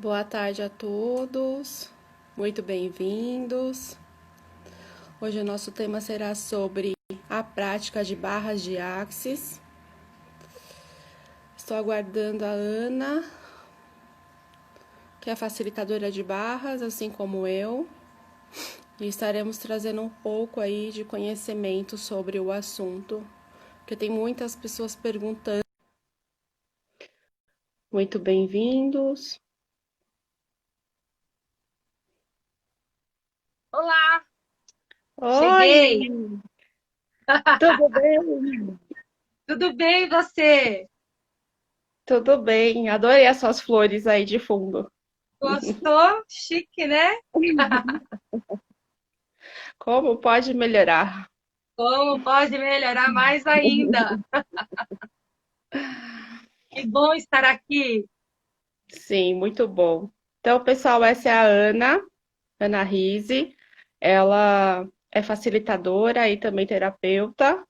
Boa tarde a todos, muito bem-vindos. Hoje o nosso tema será sobre a prática de barras de axis. Estou aguardando a Ana, que é facilitadora de barras, assim como eu, e estaremos trazendo um pouco aí de conhecimento sobre o assunto, porque tem muitas pessoas perguntando. Muito bem-vindos. Olá, cheguei. Oi, tudo bem? Tudo bem, e você? Tudo bem, adorei as suas flores aí de fundo. Gostou? Chique, né? Como pode melhorar? Como pode melhorar mais ainda? Que bom estar aqui. Sim, muito bom. Então, pessoal, essa é a Ana Rise. Ela é facilitadora e também terapeuta.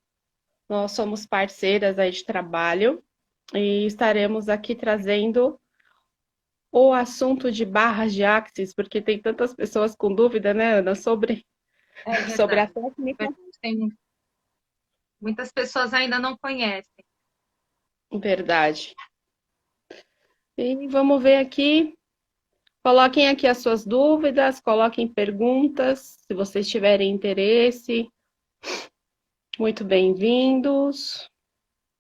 Nós somos parceiras aí de trabalho e estaremos aqui trazendo o assunto de barras de axis, porque tem tantas pessoas com dúvida, né, Ana, sobre, É sobre a verdade. técnica. Muitas pessoas ainda não conhecem. Verdade. E vamos ver aqui. Coloquem aqui as suas dúvidas, coloquem perguntas, se vocês tiverem interesse. Muito bem-vindos.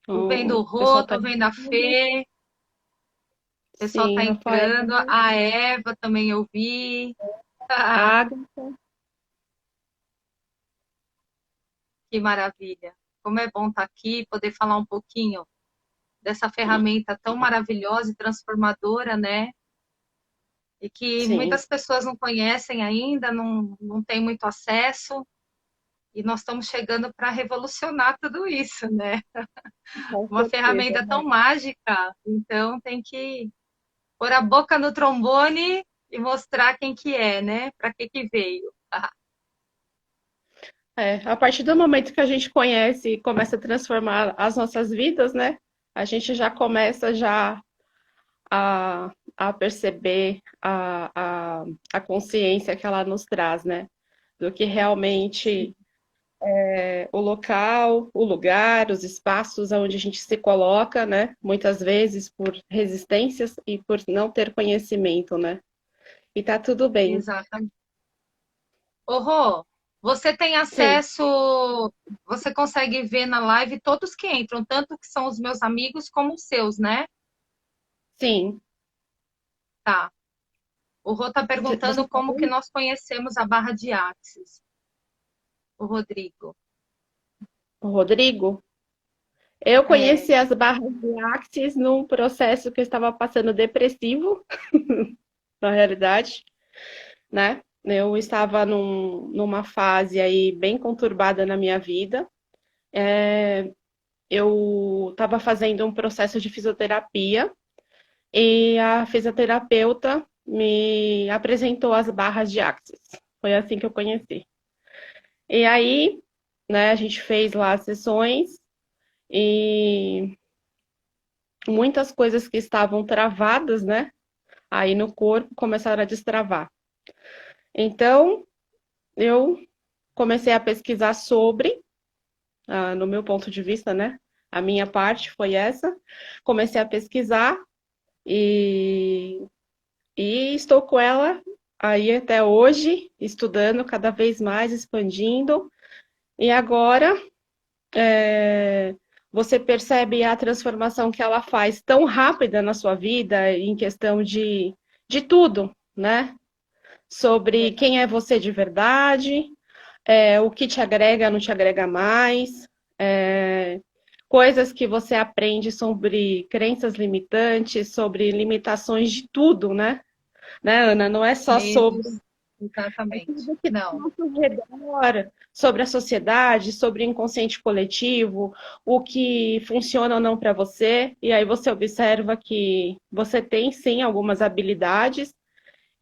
Tô vendo O o pessoal Rô, está tô vendo a Fê, o pessoal sim, tá Rafael, entrando. A Eva também eu vi. Agatha. Que maravilha. Como é bom estar aqui, poder falar um pouquinho dessa ferramenta tão maravilhosa e transformadora, né? E que Sim, muitas pessoas não conhecem ainda, não têm muito acesso, e nós estamos chegando para revolucionar tudo isso, né? com Uma certeza, ferramenta tão né? mágica, então tem que pôr a boca no trombone e mostrar quem que é, né? Para que veio. A partir do momento que a gente conhece e começa a transformar as nossas vidas, né? A gente já começa já a perceber a consciência que ela nos traz, né? Do que realmente o local, o lugar, os espaços onde a gente se coloca, né? Muitas vezes por resistências e por não ter conhecimento, né? E tá tudo bem. Exatamente. Ô, Rô, você tem Sim, acesso, você consegue ver na live todos que entram, tanto que são os meus amigos como os seus, né? sim. Tá. O Rô está Você perguntando tá como que bem? nós conhecemos a Barra de Axis, o Rodrigo. O Rodrigo? Eu É, conheci as barras de Axis num processo que eu estava passando depressivo, na realidade, né? Eu estava numa fase aí bem conturbada na minha vida. Eu estava fazendo um processo de fisioterapia e a fisioterapeuta me apresentou as barras de Axis. Foi assim que eu conheci. E aí, né, a gente fez lá as sessões e muitas coisas que estavam travadas, né, aí no corpo começaram a destravar. Então, eu comecei a pesquisar sobre, no meu ponto de vista, né, a minha parte foi essa. Comecei a pesquisar e, e estou com ela aí até hoje, estudando cada vez mais, expandindo. E agora você percebe a transformação que ela faz tão rápida na sua vida, em questão de tudo, né? é Sobre verdade. quem é você de verdade, o que te agrega, não te agrega mais, é, coisas que você aprende sobre crenças limitantes, sobre limitações de tudo, né, Ana? Não é só sobre Medos, é exatamente. tudo que está ao Não, nosso redor, sobre a sociedade, sobre o inconsciente coletivo, o que funciona ou não para você, e aí você observa que você tem sim algumas habilidades,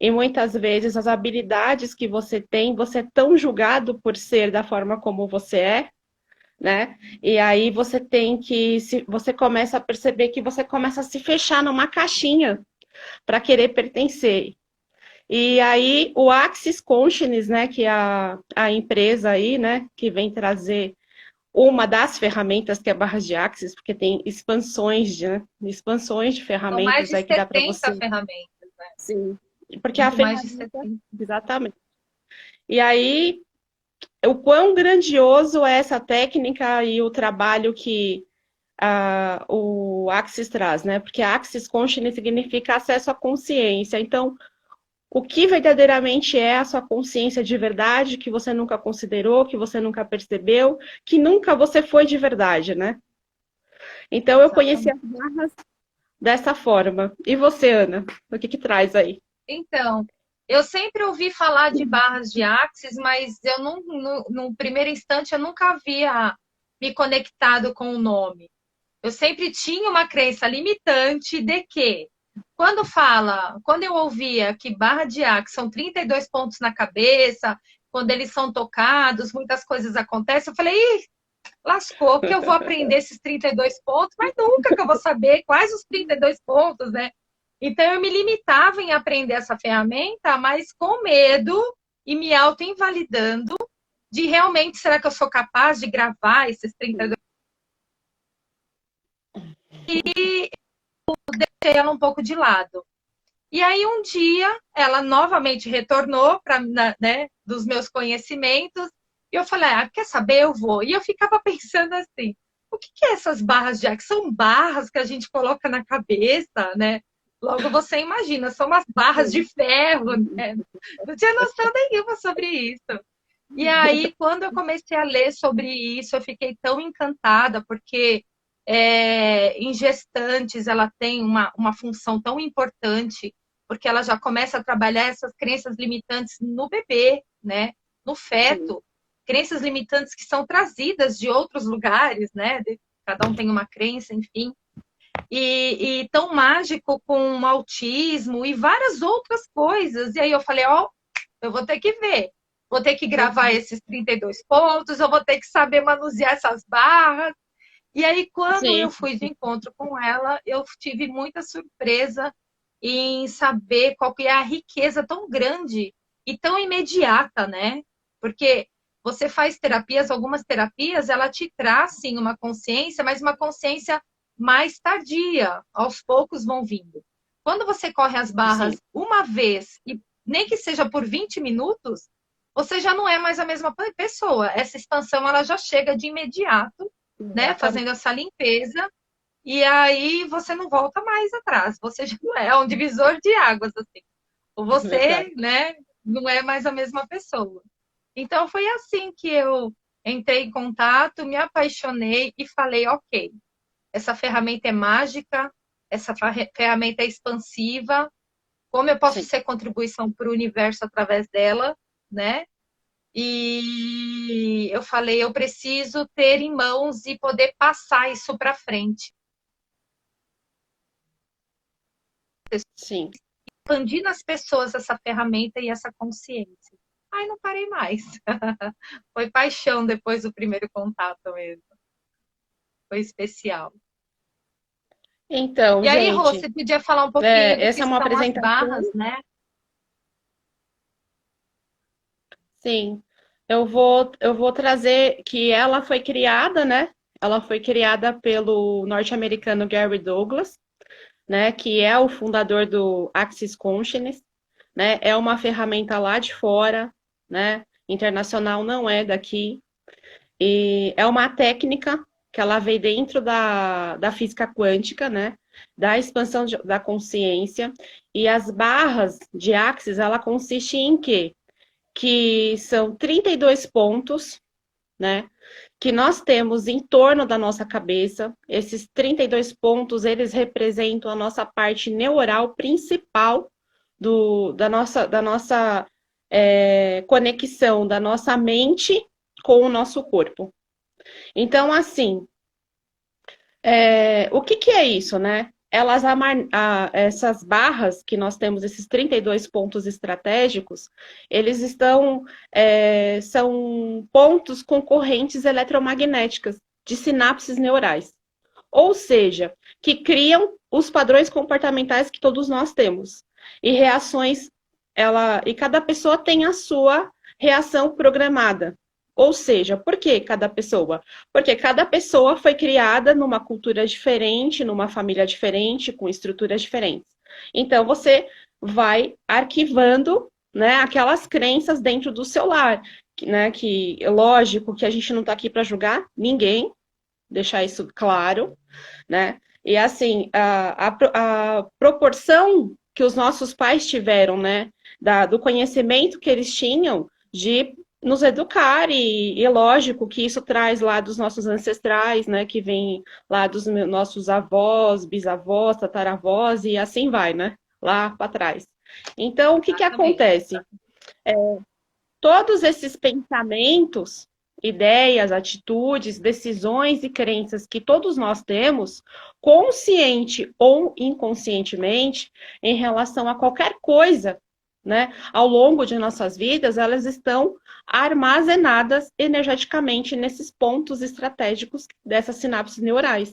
e muitas vezes as habilidades que você é tão julgado por ser da forma como você é, né? E aí você tem que, você começa a perceber que você começa a se fechar numa caixinha, para querer pertencer. E aí o Axis Consciousness, né, que é a empresa aí, né, que vem trazer uma das ferramentas que é barras de Axis, porque tem expansões de São mais ferramentas de aí que dá para 70 você. ferramentas, né? Sim. Porque a Muito mais de ferramenta, 70. exatamente. E aí, o quão grandioso é essa técnica e o trabalho que o Axis traz, né? Porque Axis Consciousness significa acesso à consciência. Então, o que verdadeiramente é a sua consciência de verdade, que você nunca considerou, que você nunca percebeu, que nunca você foi de verdade, né? Então, eu conheci Exatamente. as barras dessa forma. E você, Ana? O que traz aí? Então, eu sempre ouvi falar de barras de Axis, mas eu não, no primeiro instante eu nunca havia me conectado com o nome. Eu sempre tinha uma crença limitante de que, quando eu ouvia que barra de Axis são 32 pontos na cabeça, quando eles são tocados, muitas coisas acontecem, eu falei, ih, lascou, que eu vou aprender esses 32 pontos, mas nunca que eu vou saber quais os 32 pontos, né? Então eu me limitava em aprender essa ferramenta, mas com medo e me auto-invalidando de realmente, será que eu sou capaz de gravar esses 32? E deixei ela um pouco de lado. E aí um dia ela novamente retornou para, né, dos meus conhecimentos, e eu falei, ah, quer saber, eu vou. E eu ficava pensando assim, o que é essas barras de ar? Que são barras que a gente coloca na cabeça, né? Logo você imagina, são umas barras de ferro, né? Não tinha noção nenhuma sobre isso. E aí, quando eu comecei a ler sobre isso, eu fiquei tão encantada, porque em gestantes ela tem uma função tão importante, porque ela já começa a trabalhar essas crenças limitantes no bebê, né? No Sim. feto. Crenças limitantes que são trazidas de outros lugares, né? Cada um tem uma crença, enfim. E tão mágico com o autismo e várias outras coisas. E aí eu falei, ó, eu vou ter que ver. Vou ter que gravar esses 32 pontos, eu vou ter que saber manusear essas barras. E aí, quando eu Sim. fui de encontro com ela, eu tive muita surpresa em saber qual que é a riqueza tão grande e tão imediata, né? Porque você faz terapias, algumas terapias, ela te traz, sim, uma consciência, mas uma consciência mais tardia, aos poucos vão vindo. Quando você corre as Sim. barras uma vez, e nem que seja por 20 minutos, você já não é mais a mesma pessoa. Essa expansão, ela já chega de imediato, né, Exatamente. fazendo essa limpeza, e aí você não volta mais atrás, você já não é um divisor de águas, assim. Ou Verdade. você, né, não é mais a mesma pessoa. Então foi assim que eu entrei em contato, me apaixonei e falei, ok, essa ferramenta é mágica, essa ferramenta é expansiva, como eu posso Sim. ser contribuição para o universo através dela, né? E eu falei, eu preciso ter em mãos e poder passar isso para frente. Sim. Expandir nas pessoas essa ferramenta e essa consciência. Ai, não parei mais. Foi paixão depois do primeiro contato mesmo. Foi especial. Então, E aí, Rô, gente, você podia falar um pouquinho do que essa é uma são as apresentação. barras, né? Sim, eu vou trazer que ela foi criada, né? Ela foi criada pelo norte-americano Gary Douglas, né? Que é o fundador do Axis Consciousness, né? É uma ferramenta lá de fora, né? Internacional, não é daqui. E é uma técnica que ela veio dentro da física quântica, né? Da expansão da consciência. E as barras de Axis, ela consiste em quê? Que são 32 pontos, né? Que nós temos em torno da nossa cabeça. Esses 32 pontos, eles representam a nossa parte neural principal da nossa conexão da nossa mente com o nosso corpo. Então, assim, o que é isso, né? Essas barras que nós temos, esses 32 pontos estratégicos, eles são pontos com correntes eletromagnéticas de sinapses neurais. ou seja, que criam os padrões comportamentais que todos nós temos. E reações, e cada pessoa tem a sua reação programada. Ou seja, por que cada pessoa? Porque cada pessoa foi criada numa cultura diferente, numa família diferente, com estruturas diferentes. Então, você vai arquivando, né, aquelas crenças dentro do seu lar, né, que é lógico que a gente não está aqui para julgar ninguém, deixar isso claro, né? E assim, a proporção que os nossos pais tiveram, né, do conhecimento que eles tinham de nos educar, e lógico que isso traz lá dos nossos ancestrais, né, que vem lá dos nossos avós, bisavós, tataravós, e assim vai, né, lá para trás. Então, o que que Exatamente. acontece? Todos esses pensamentos, ideias, atitudes, decisões e crenças que todos nós temos, consciente ou inconscientemente, em relação a qualquer coisa, né, ao longo de nossas vidas, elas estão armazenadas energeticamente nesses pontos estratégicos dessas sinapses neurais,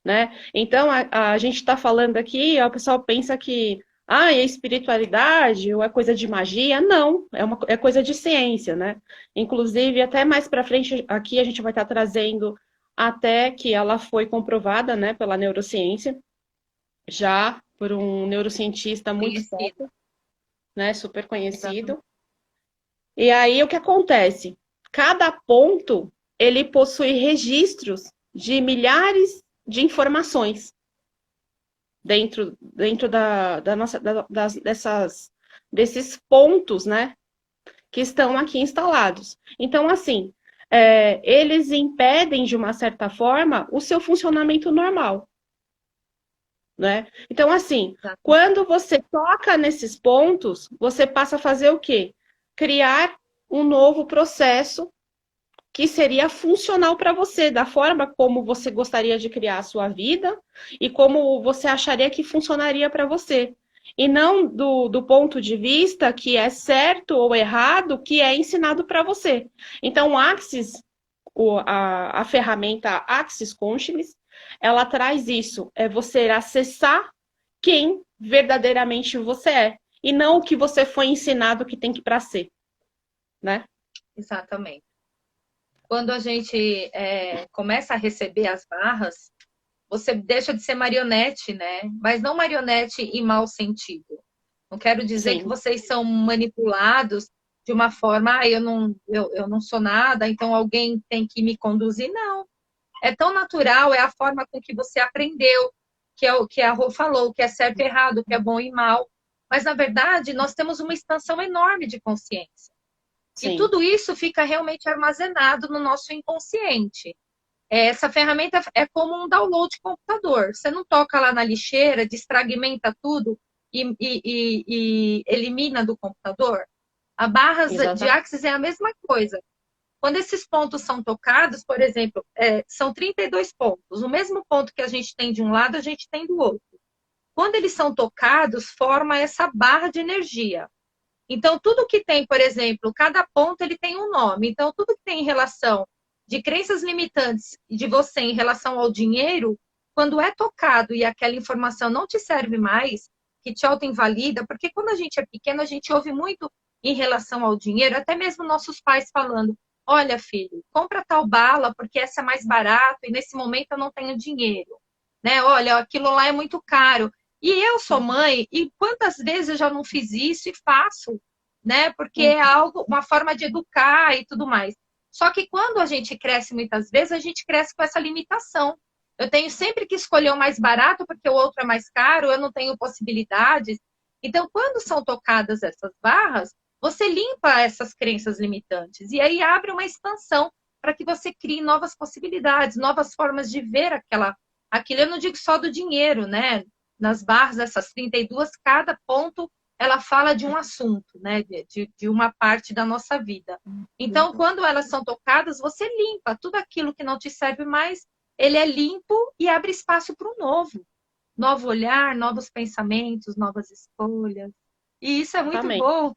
né? Então, a gente está falando aqui, o pessoal pensa que é espiritualidade ou é coisa de magia. Não, é coisa de ciência, né? Inclusive, até mais para frente aqui a gente vai estar trazendo até que ela foi comprovada, né, pela neurociência, já por um neurocientista muito Conhecido. sério, né, super conhecido. Exatamente. E aí o que acontece? Cada ponto ele possui registros de milhares de informações dentro da nossa, desses pontos, né, que estão aqui instalados. Então, assim, eles impedem, de uma certa forma, o seu funcionamento normal, né? Então, assim, Exatamente. quando você toca nesses pontos, você passa a fazer o quê? Criar um novo processo que seria funcional para você, da forma como você gostaria de criar a sua vida e como você acharia que funcionaria para você. E não do ponto de vista que é certo ou errado, que é ensinado para você. Então, o Axis, a ferramenta Axis Consciousness, ela traz isso, é você acessar quem verdadeiramente você é, e não o que você foi ensinado que tem que para ser, né? Exatamente. Quando a gente começa a receber as barras, você deixa de ser marionete, né? Mas não marionete em mau sentido. Não quero dizer que Sim. vocês são manipulados de uma forma, eu não sou nada, então alguém tem que me conduzir. Não. É tão natural, é a forma com que você aprendeu, que é o que a Rô falou, que é certo e errado, que é bom e mal. Mas, na verdade, nós temos uma expansão enorme de consciência. E Sim. tudo isso fica realmente armazenado no nosso inconsciente. Essa ferramenta é como um download de computador. Você não toca lá na lixeira, desfragmenta tudo e elimina do computador. A barras de Exatamente. Axis é a mesma coisa. Quando esses pontos são tocados, por exemplo, são 32 pontos. O mesmo ponto que a gente tem de um lado, a gente tem do outro. Quando eles são tocados, forma essa barra de energia. Então, tudo que tem, por exemplo, cada ponto ele tem um nome. Então, tudo que tem em relação de crenças limitantes de você em relação ao dinheiro, quando é tocado e aquela informação não te serve mais, que te auto-invalida, porque quando a gente é pequeno, a gente ouve muito em relação ao dinheiro, até mesmo nossos pais falando: olha, filho, compra tal bala porque essa é mais barato e nesse momento eu não tenho dinheiro. Né? Olha, aquilo lá é muito caro. E eu sou mãe, e quantas vezes eu já não fiz isso e faço, né? Porque é algo, uma forma de educar e tudo mais. Só que quando a gente cresce muitas vezes, a gente cresce com essa limitação. Eu tenho sempre que escolher o mais barato porque o outro é mais caro, eu não tenho possibilidades. Então, quando são tocadas essas barras, você limpa essas crenças limitantes e aí abre uma expansão para que você crie novas possibilidades, novas formas de ver aquilo. Eu não digo só do dinheiro, né? Nas barras, essas 32, cada ponto ela fala de um assunto, né? De uma parte da nossa vida. Então, quando elas são tocadas, você limpa tudo aquilo que não te serve mais, ele é limpo e abre espaço para um novo. Novo olhar, novos pensamentos, novas escolhas. E isso é muito Exatamente. bom.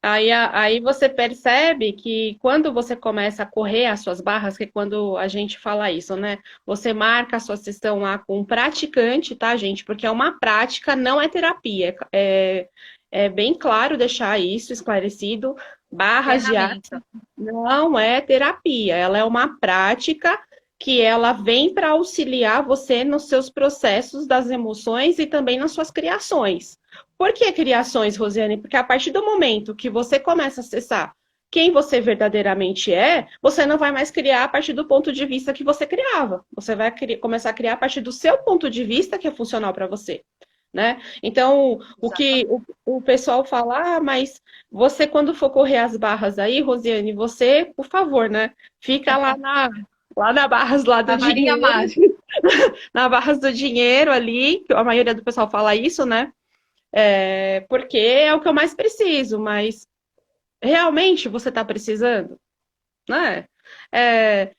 Aí você percebe que quando você começa a correr as suas barras, que é quando a gente fala isso, né? Você marca a sua sessão lá com um praticante, tá, gente? Porque é uma prática, não é terapia. É bem claro deixar isso esclarecido. Barras de ar Ferramenta. não é terapia, ela é uma prática que ela vem para auxiliar você nos seus processos das emoções e também nas suas criações. Por que criações, Rosiane? Porque a partir do momento que você começa a acessar quem você verdadeiramente é, você não vai mais criar a partir do ponto de vista que você criava. Você vai começar a criar a partir do seu ponto de vista que é funcional para você. Né? Então, o que Exatamente. o pessoal fala, mas você, quando for correr as barras aí, Rosiane, você, por favor, né? Fica lá na barras lá do A varinha dinheiro, mágica. na barras do dinheiro ali, que a maioria do pessoal fala isso, né? Porque é o que eu mais preciso, mas realmente você está precisando, né? É,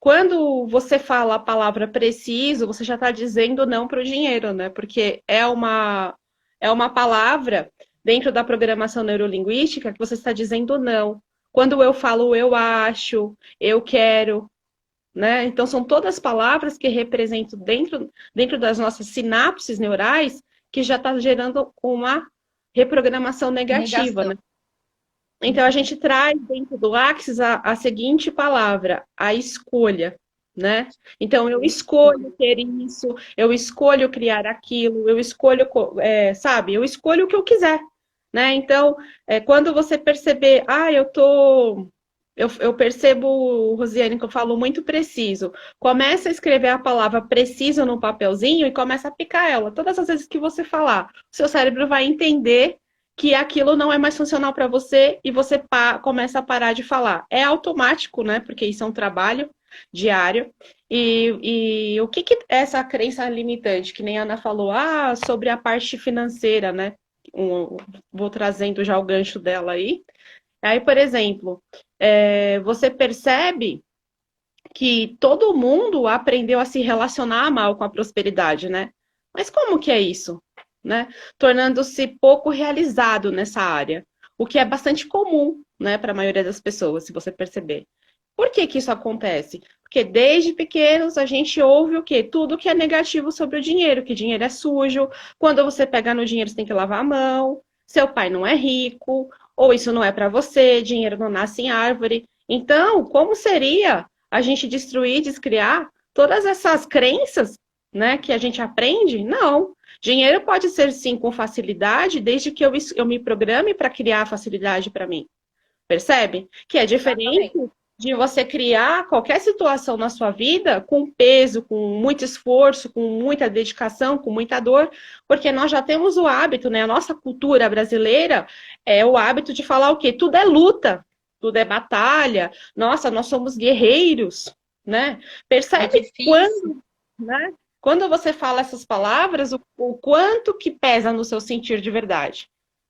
quando você fala a palavra preciso, você já está dizendo não para o dinheiro, né? Porque é uma palavra dentro da programação neurolinguística que você está dizendo não. Quando eu falo eu acho, eu quero, né? Então são todas palavras que representam dentro das nossas sinapses neurais que já está gerando uma reprogramação negativa, né? Negação. Então, a gente traz dentro do Axis a seguinte palavra, a escolha, né? Então, eu Escolha. escolho ter isso, eu escolho criar aquilo, eu escolho, sabe? Eu escolho o que eu quiser, né? Então, quando você perceber, eu percebo, Rosiane, que eu falo muito preciso. Começa a escrever a palavra preciso no papelzinho e começa a picar ela. Todas as vezes que você falar, o seu cérebro vai entender que aquilo não é mais funcional para você e você começa a parar de falar. É automático, né? Porque isso é um trabalho diário. E o que é essa crença limitante, que nem a Ana falou, sobre a parte financeira, né? Vou trazendo já o gancho dela aí. Aí, por exemplo, você percebe que todo mundo aprendeu a se relacionar mal com a prosperidade, né? Mas como que é isso? Né? Tornando-se pouco realizado nessa área, o que é bastante comum, né, para a maioria das pessoas, se você perceber. Por que que isso acontece? Porque desde pequenos a gente ouve o quê? Tudo que é negativo sobre o dinheiro, que dinheiro é sujo, quando você pega no dinheiro você tem que lavar a mão, seu pai não é rico, ou isso não é para você, dinheiro não nasce em árvore. Então, como seria a gente destruir, descriar todas essas crenças, né, que a gente aprende? Não. Dinheiro pode ser sim com facilidade, desde que eu me programe para criar facilidade para mim. Percebe? Que é diferente Exatamente. de você criar qualquer situação na sua vida com peso, com muito esforço, com muita dedicação, com muita dor, porque nós já temos o hábito, né? A nossa cultura brasileira é o hábito de falar o quê? Tudo é luta, tudo é batalha. Nossa, nós somos guerreiros, né? É Percebe difícil. quando, né? Quando você fala essas palavras, o quanto que pesa no seu sentir de verdade.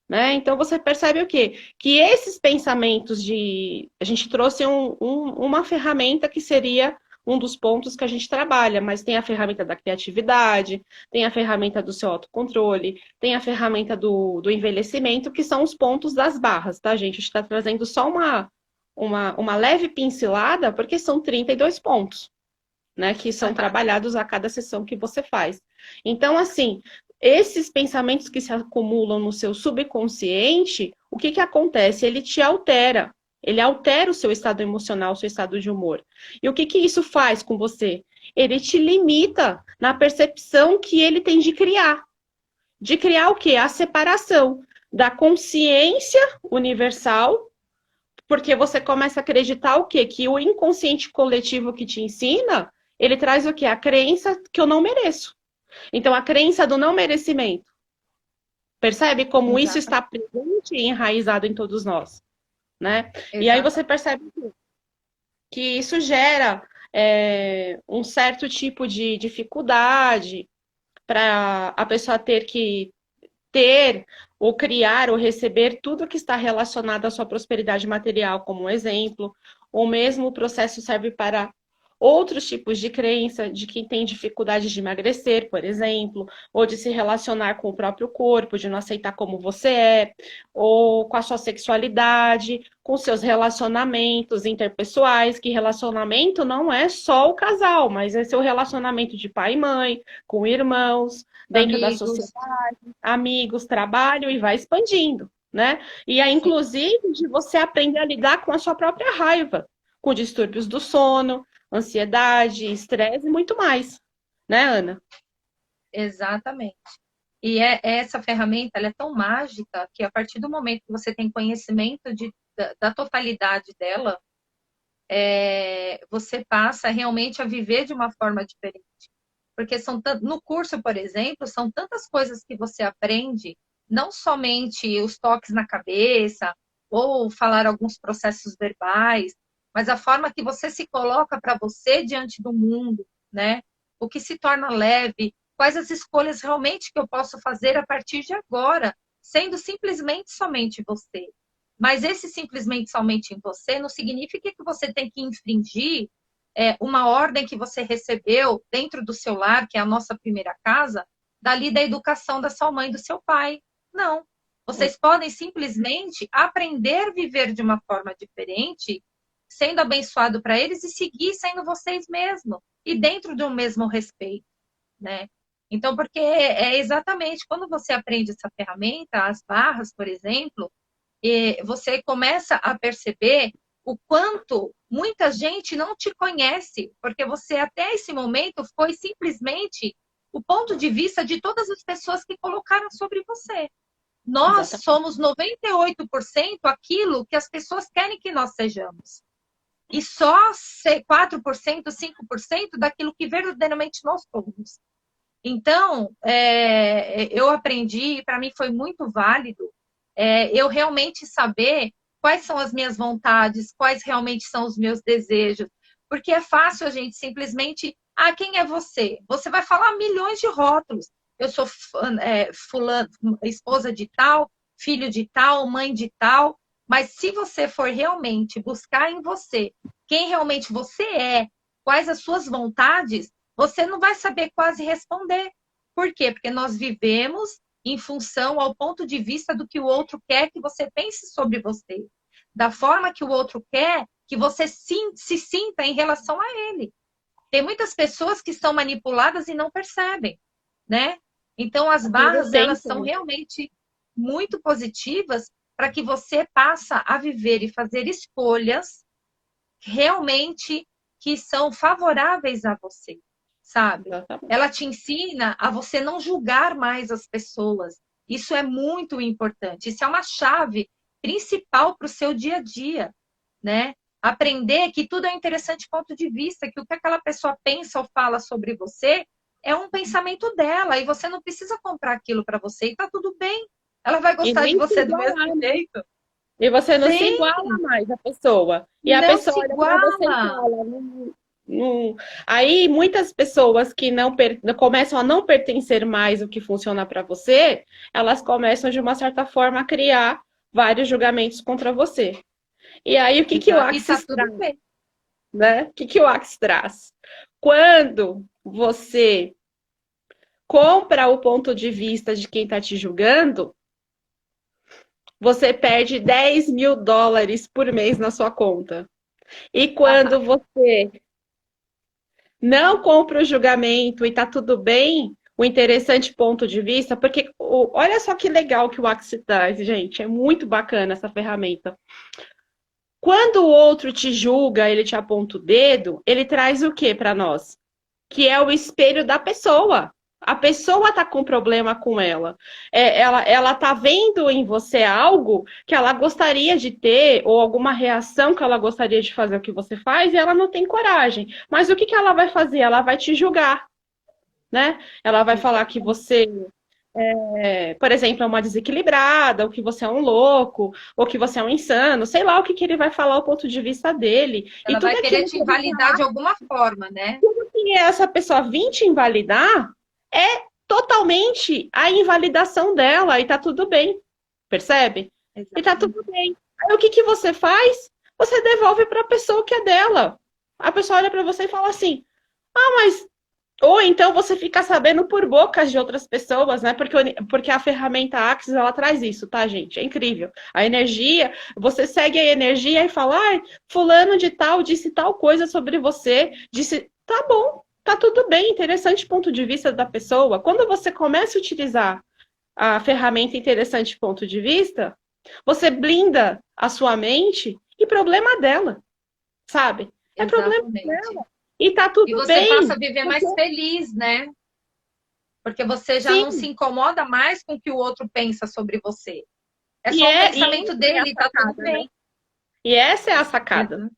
Né? Então você percebe o quê? Que esses pensamentos de. A gente trouxe uma ferramenta que seria um dos pontos que a gente trabalha, mas tem a ferramenta da criatividade, tem a ferramenta do seu autocontrole, tem a ferramenta do envelhecimento, que são os pontos das barras, tá, gente? A gente está trazendo só uma leve pincelada, porque são 32 pontos, né? Que são trabalhados a cada sessão que você faz. Então, assim, esses pensamentos que se acumulam no seu subconsciente, o que que acontece? Ele te altera. Ele altera o seu estado emocional, o seu estado de humor. E o que que isso faz com você? Ele te limita na percepção que ele tem de criar. De criar o quê? A separação da consciência universal, porque você começa a acreditar o quê? Que o inconsciente coletivo que te ensina, ele traz o quê? A crença que eu não mereço. Então, a crença do não merecimento. Percebe como isso está Exatamente. presente e enraizado em todos nós, né? E aí você Exatamente. percebe que isso gera um certo tipo de dificuldade para a pessoa ter que ter ou criar ou receber tudo que está relacionado à sua prosperidade material, como um exemplo, ou mesmo o processo serve para outros tipos de crença de quem tem dificuldade de emagrecer, por exemplo, ou de se relacionar com o próprio corpo, de não aceitar como você é, ou com a sua sexualidade, com seus relacionamentos interpessoais, que relacionamento não é só o casal, mas é seu relacionamento de pai e mãe, com irmãos, dentro da Amigos. sociedade, amigos, trabalho, e vai expandindo, né? E é Sim. inclusive de você aprender a lidar com a sua própria raiva, com distúrbios do sono, ansiedade, estresse e muito mais, né, Ana? Exatamente. E essa ferramenta, ela é tão mágica que a partir do momento que você tem conhecimento da totalidade dela, você passa realmente a viver de uma forma diferente. Porque no curso, por exemplo, são tantas coisas que você aprende, não somente os toques na cabeça, ou falar alguns processos verbais, mas a forma que você se coloca para você diante do mundo, né? O que se torna leve, quais as escolhas realmente que eu posso fazer a partir de agora, sendo simplesmente somente você. Mas esse simplesmente somente em você não significa que você tem que infringir uma ordem que você recebeu dentro do seu lar, que é a nossa primeira casa, dali da educação da sua mãe e do seu pai. Não. Vocês podem simplesmente aprender a viver de uma forma diferente, sendo abençoado para eles e seguir sendo vocês mesmos e dentro de um mesmo respeito, né? Então, porque é exatamente quando você aprende essa ferramenta, as barras, por exemplo, você começa a perceber o quanto muita gente não te conhece, porque você até esse momento foi simplesmente o ponto de vista de todas as pessoas que colocaram sobre você. Nós Exatamente. somos 98% aquilo que as pessoas querem que nós sejamos. E só 4%, 5% daquilo que verdadeiramente nós somos. Então, eu aprendi, para mim foi muito válido, eu realmente saber quais são as minhas vontades, quais realmente são os meus desejos. Porque é fácil a gente simplesmente, quem é você? Você vai falar milhões de rótulos. Eu sou fulano, esposa de tal, filho de tal, mãe de tal. Mas se você for realmente buscar em você quem realmente você é, quais as suas vontades, você não vai saber quase responder. Por quê? Porque nós vivemos em função ao ponto de vista do que o outro quer que você pense sobre você. Da forma que o outro quer que você se sinta em relação a ele. Tem muitas pessoas que são manipuladas e não percebem, né? Então, as barras, elas são realmente muito positivas para que você passe a viver e fazer escolhas realmente que são favoráveis a você, sabe? Exatamente. Ela te ensina a você não julgar mais as pessoas. Isso é muito importante. Isso é uma chave principal para o seu dia a dia, né? Aprender que tudo é um interessante ponto de vista, que o que aquela pessoa pensa ou fala sobre você é um pensamento dela e você não precisa comprar aquilo para você e tá tudo bem. Ela vai gostar de você do mesmo jeito. E você não se Sim, iguala mais à pessoa. E a não pessoa se olha para você e iguala. fala. Aí muitas pessoas que não começam a não pertencer mais ao que funciona para você, elas começam de uma certa forma a criar vários julgamentos contra você. E aí o que o E Axis tá tudo traz, bem. né? O que o Axis traz? Quando você compra o ponto de vista de quem está te julgando, você perde $10.000 por mês na sua conta. E quando você não compra o julgamento e tá tudo bem, o interessante ponto de vista, porque olha só que legal que o Axis traz, gente, é muito bacana essa ferramenta. Quando o outro te julga, ele te aponta o dedo, ele traz o que para nós? Que é o espelho da pessoa. A pessoa tá com problema com ela. Ela tá vendo em você algo que ela gostaria de ter, ou alguma reação que ela gostaria de fazer o que você faz, e ela não tem coragem. Mas o que ela vai fazer? Ela vai te julgar, né? Ela vai falar que você, por exemplo, é uma desequilibrada, ou que você é um louco, ou que você é um insano, sei lá o que ele vai falar, o ponto de vista dele. E Ela tudo vai querer aquilo te que ele invalidar de alguma forma, né? que essa pessoa vir te invalidar é totalmente a invalidação dela e tá tudo bem, percebe? E tá Exatamente. tudo bem. Aí o que você faz? Você devolve para a pessoa que é dela. a pessoa olha para você e fala assim, ah, mas... Ou então você fica sabendo por bocas de outras pessoas, né? Porque a ferramenta Axis, ela traz isso, tá, gente? É incrível. A energia, você segue a energia e fala, ai, fulano de tal disse tal coisa sobre você, disse, tá bom, tá tudo bem, interessante ponto de vista da pessoa. Quando você começa a utilizar a ferramenta interessante ponto de vista, você blinda a sua mente e problema dela, sabe? É problema Exatamente. dela. E tá E tudo você passa bem. a viver mais feliz, né? Porque você já não se Sim, incomoda mais com o que o outro pensa sobre você. É e, só um é, e pensamento essa é a dele, tá tudo sacada, né? bem. E essa é a sacada. Exato.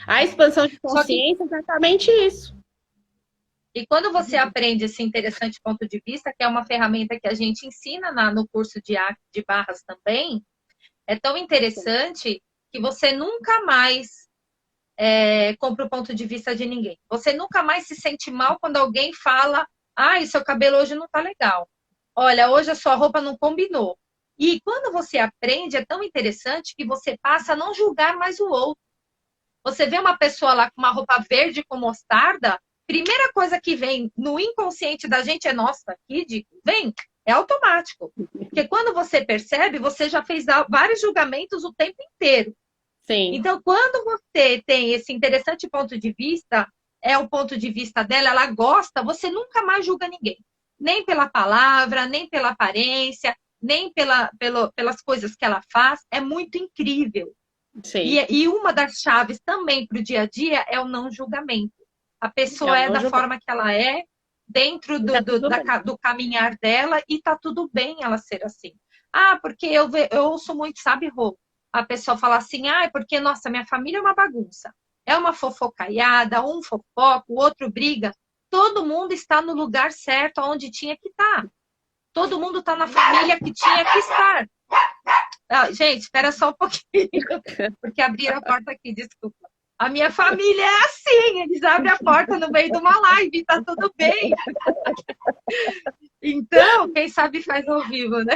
A expansão de Só que consciência é exatamente isso. e quando você aprende esse interessante ponto de vista, que é uma ferramenta que a gente ensina no curso de barras também, é tão interessante que você nunca mais compra o ponto de vista de ninguém. Você nunca mais se sente mal quando alguém fala: ai, seu cabelo hoje não tá legal. Olha, hoje a sua roupa não combinou. E quando você aprende, é tão interessante que você passa a não julgar mais o outro. Você vê uma pessoa lá com uma roupa verde com mostarda, primeira coisa que vem no inconsciente da gente é: nossa, que vem, é automático. Porque quando você percebe, você já fez vários julgamentos o tempo inteiro. Sim. Então, quando você tem esse interessante ponto de vista, é o ponto de vista dela, ela gosta, você nunca mais julga ninguém. Nem pela palavra, nem pela aparência, nem pelas coisas que ela faz. É muito incrível. Sim. E uma das chaves também para o dia a dia é o não julgamento. A pessoa Eu é não da julgo. forma que ela é, dentro E tá tudo bem. do caminhar dela, e tá tudo bem ela ser assim. Ah, porque eu ouço muito, sabe, Rô? A pessoa fala assim, ah, é porque, nossa, minha família é uma bagunça. É uma fofocaiada, um fofoca, o outro briga. Todo mundo está no lugar certo, onde tinha que estar. Todo mundo está na família que tinha que estar. Ah, gente, espera só um pouquinho, porque abriram a porta aqui, desculpa. A minha família é assim, eles abrem a porta no meio de uma live, tá tudo bem. Então, quem sabe faz ao vivo, né?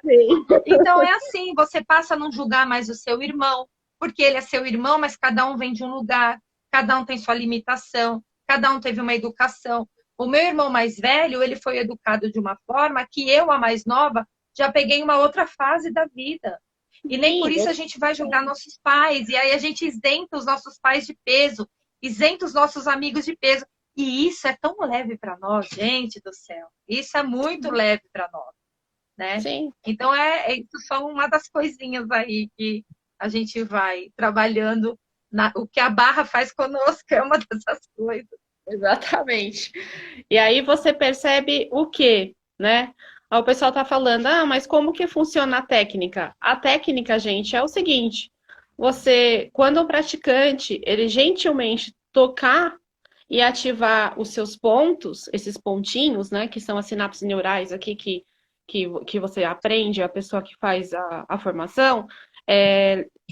Sim. Então é assim, você passa a não julgar mais o seu irmão, porque ele é seu irmão, mas cada um vem de um lugar, cada um tem sua limitação, cada um teve uma educação. O meu irmão mais velho, ele foi educado de uma forma que eu, a mais nova, já peguei uma outra fase da vida. E nem por Sim, isso a gente vai julgar nossos pais, e aí a gente isenta os nossos pais de peso, isenta os nossos amigos de peso. E isso é tão leve para nós, gente do céu. Isso é muito leve para nós, né? sim. Então, isso são uma das coisinhas aí que a gente vai trabalhando. O que a barra faz conosco é uma dessas coisas. Exatamente. E aí você percebe o quê, né? Aí o pessoal tá falando, ah, mas como que funciona a técnica? A técnica, gente, é o seguinte: você, quando o praticante, ele gentilmente tocar e ativar os seus pontos, esses pontinhos, né, que são as sinapses neurais aqui que você aprende, a pessoa que faz a formação,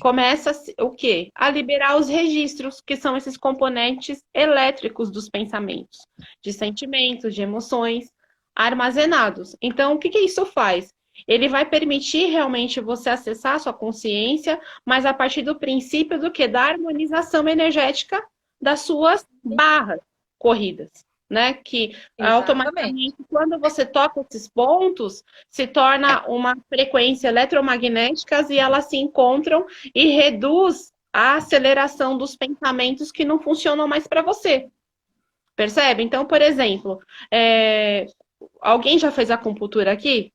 começa o quê? A liberar os registros, que são esses componentes elétricos dos pensamentos, de sentimentos, de emoções armazenados. Então, o que isso faz? Ele vai permitir realmente você acessar a sua consciência, mas a partir do princípio do que? Da harmonização energética das suas barras corridas, né? Que Exatamente. automaticamente, quando você toca esses pontos, se torna uma frequência eletromagnética e elas se encontram e reduz a aceleração dos pensamentos que não funcionam mais para você. Percebe? Então, por exemplo, alguém já fez acupuntura aqui?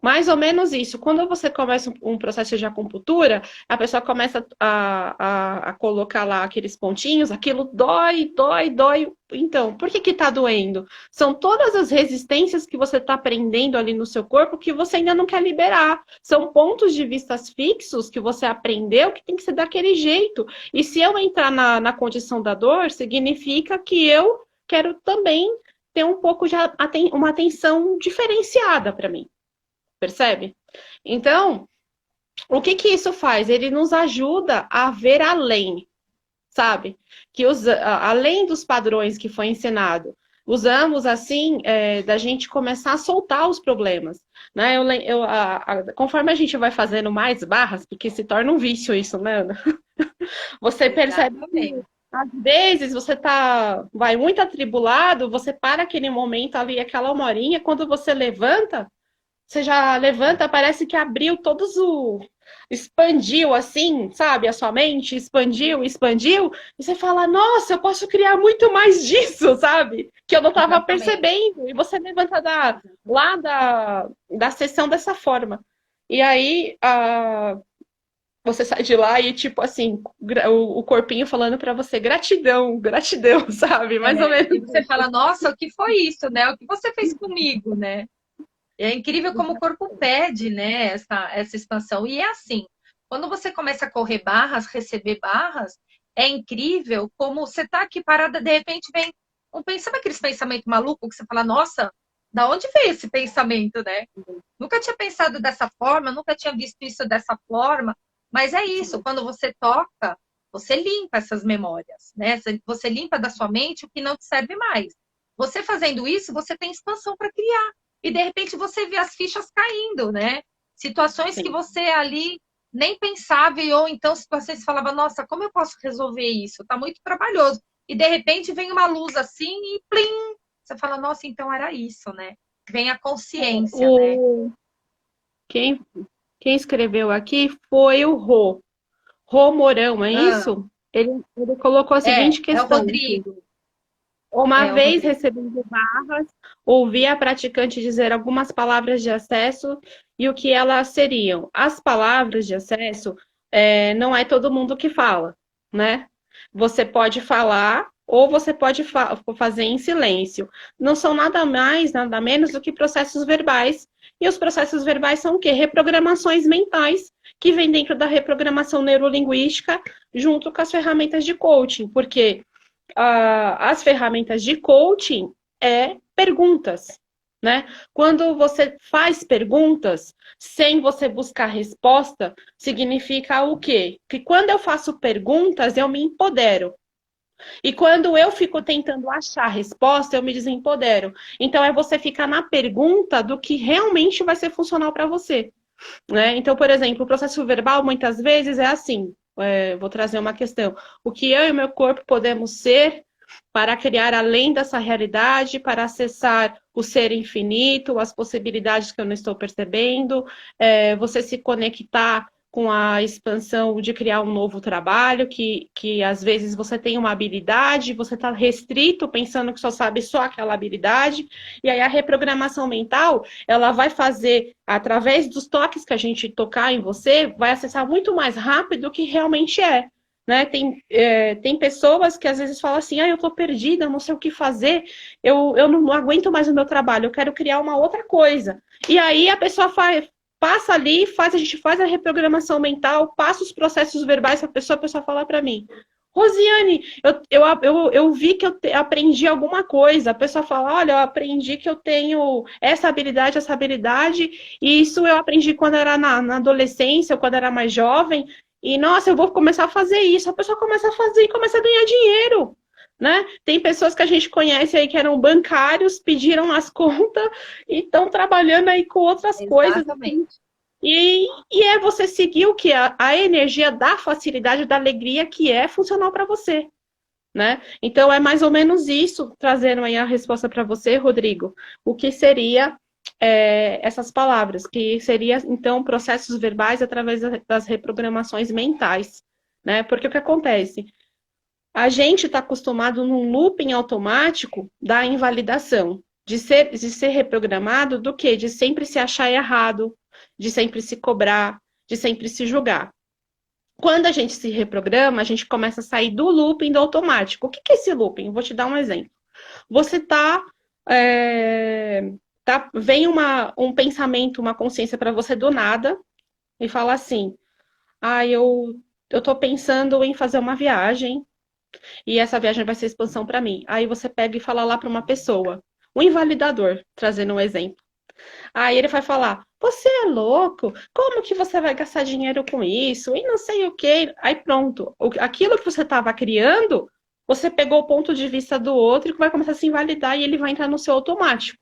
Mais ou menos isso. Quando você começa um processo de acupuntura, a pessoa começa a colocar lá aqueles pontinhos, aquilo dói, dói, dói. Então, por que tá doendo? São todas as resistências que você está aprendendo ali no seu corpo que você ainda não quer liberar. São pontos de vistas fixos que você aprendeu que tem que ser daquele jeito. E se eu entrar na condição da dor, significa que eu quero também ter um pouco de uma atenção diferenciada para mim. Percebe? Então, o que isso faz? Ele nos ajuda a ver além, sabe? Que além dos padrões que foi ensinado, usamos assim da gente começar a soltar os problemas, né? Conforme a gente vai fazendo mais barras, porque se torna um vício isso, né, Ana? Você percebe que Exatamente. Às vezes você vai muito atribulado, você para aquele momento ali, aquela 1 horinha, quando você já levanta, parece que abriu todos o. Expandiu assim, sabe? A sua mente expandiu, expandiu, e você fala, nossa, eu posso criar muito mais disso, sabe? Que eu não estava Exatamente. percebendo. E você levanta lá da sessão dessa forma. E aí, você sai de lá e, tipo assim, o corpinho falando pra você, gratidão, gratidão, sabe? Mais ou E menos você isso. fala, nossa, o que foi isso, né? O que você fez comigo, né? É incrível como o corpo pede, né, essa expansão. E é assim, quando você começa a correr barras, receber barras, é incrível como você tá aqui parada, de repente vem sabe aqueles pensamentos malucos que você fala, nossa, da onde veio esse pensamento, né? Nunca tinha pensado dessa forma, nunca tinha visto isso dessa forma, mas é isso, quando você toca, você limpa essas memórias, né? Você limpa da sua mente o que não te serve mais. Você fazendo isso, você tem expansão para criar. E de repente você vê as fichas caindo, né? Situações que Sim. você ali nem pensava, ou então situações que você falava, nossa, como eu posso resolver isso? Tá muito trabalhoso. E de repente vem uma luz assim e plim! Você fala, nossa, então era isso, né? Vem a consciência, né? O, quem, quem escreveu aqui foi o Rô Mourão, é Ah, isso? Ele colocou a seguinte é o questão aqui. Rodrigo. Uma É o vez Rodrigo. recebendo barras, ouvi a praticante dizer algumas palavras de acesso e o que elas seriam. As palavras de acesso, não é todo mundo que fala, né? Você pode falar ou você pode fazer em silêncio. Não são nada mais, nada menos do que processos verbais. E os processos verbais são o quê? Reprogramações mentais que vêm dentro da reprogramação neurolinguística junto com as ferramentas de coaching. Porque as ferramentas de coaching perguntas, né? Quando você faz perguntas sem você buscar resposta, significa o quê? Que quando eu faço perguntas, eu me empodero. E quando eu fico tentando achar resposta, eu me desempodero. Então é você ficar na pergunta do que realmente vai ser funcional para você, né? Então, por exemplo, o processo verbal muitas vezes é assim. Vou trazer uma questão. O que eu e o meu corpo podemos ser para criar além dessa realidade, para acessar o ser infinito, as possibilidades que eu não estou percebendo, você se conectar com a expansão de criar um novo trabalho, que às vezes você tem uma habilidade, você está restrito, pensando que só sabe só aquela habilidade, e aí a reprogramação mental, ela vai fazer, através dos toques que a gente tocar em você, vai acessar muito mais rápido do que realmente é. Né? Tem pessoas que às vezes falam assim, eu tô perdida, não sei o que fazer, eu não aguento mais o meu trabalho, eu quero criar uma outra coisa. E aí a pessoa passa ali, a gente faz a reprogramação mental, passa os processos verbais para a pessoa fala para mim, Rosiane, eu vi que aprendi alguma coisa. A pessoa fala, olha, eu aprendi que eu tenho essa habilidade, e isso eu aprendi quando era na adolescência, ou quando era mais jovem, e nossa, eu vou começar a fazer isso. A pessoa começa a fazer e começa a ganhar dinheiro, né? Tem pessoas que a gente conhece aí que eram bancários, pediram as contas e estão trabalhando aí com outras coisas. Exatamente. E é você seguir o que? A energia da facilidade, da alegria que é funcional para você, né? Então é mais ou menos isso, trazendo aí a resposta para você, Rodrigo. O que seria essas palavras, que seria então processos verbais através das reprogramações mentais, né? Porque o que acontece? A gente está acostumado num looping automático da invalidação, de ser reprogramado do quê? De sempre se achar errado, de sempre se cobrar, de sempre se julgar. Quando a gente se reprograma, a gente começa a sair do looping do automático. O que é esse looping? Vou te dar um exemplo. Você vem um pensamento, uma consciência para você do nada e fala assim: eu tô pensando em fazer uma viagem e essa viagem vai ser expansão para mim. Aí você pega e fala lá para uma pessoa, um invalidador, trazendo um exemplo. Aí ele vai falar: você é louco? Como que você vai gastar dinheiro com isso? E não sei o quê. Aí pronto. Aquilo que você estava criando, você pegou o ponto de vista do outro e vai começar a se invalidar e ele vai entrar no seu automático.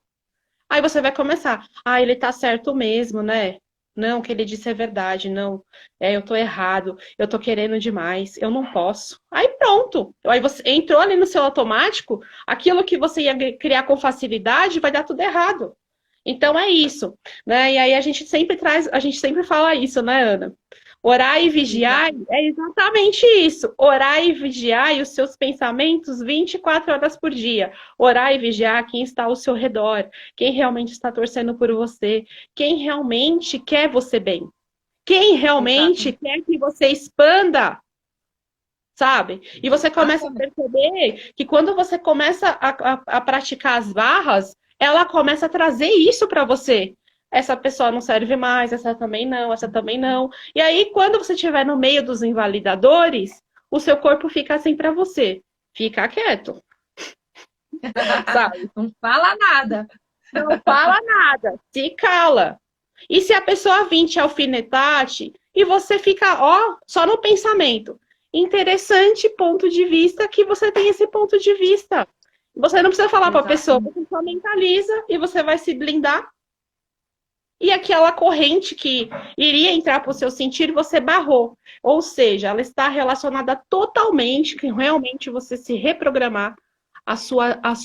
Aí você vai começar: ele tá certo mesmo, né? não, o que ele disse é verdade, não, eu tô errado, eu tô querendo demais, eu não posso. Aí pronto, aí você entrou ali no seu automático, aquilo que você ia criar com facilidade vai dar tudo errado. Então é isso, né? E aí a gente sempre fala isso, né, Ana? Orar e vigiar Exato. é exatamente isso. Orar e vigiar os seus pensamentos 24 horas por dia. Orar e vigiar quem está ao seu redor, quem realmente está torcendo por você, quem realmente quer você bem, quem realmente Exatamente. quer que você expanda, sabe? E você começa a Exatamente. perceber que quando você começa a praticar as barras, ela começa a trazer isso para você. Essa pessoa não serve mais, essa também não, essa também não. E aí, quando você estiver no meio dos invalidadores, o seu corpo fica assim para você. Fica quieto, sabe? Não fala nada. Não fala nada, se cala. E se a pessoa vir te alfinetar, e você fica, ó, só no pensamento. Interessante ponto de vista que você tem esse ponto de vista. Você não precisa falar para a pessoa, Exatamente. você só mentaliza e você vai se blindar. E aquela corrente que iria entrar para o seu sentir, você barrou. Ou seja, ela está relacionada totalmente com realmente você se reprogramar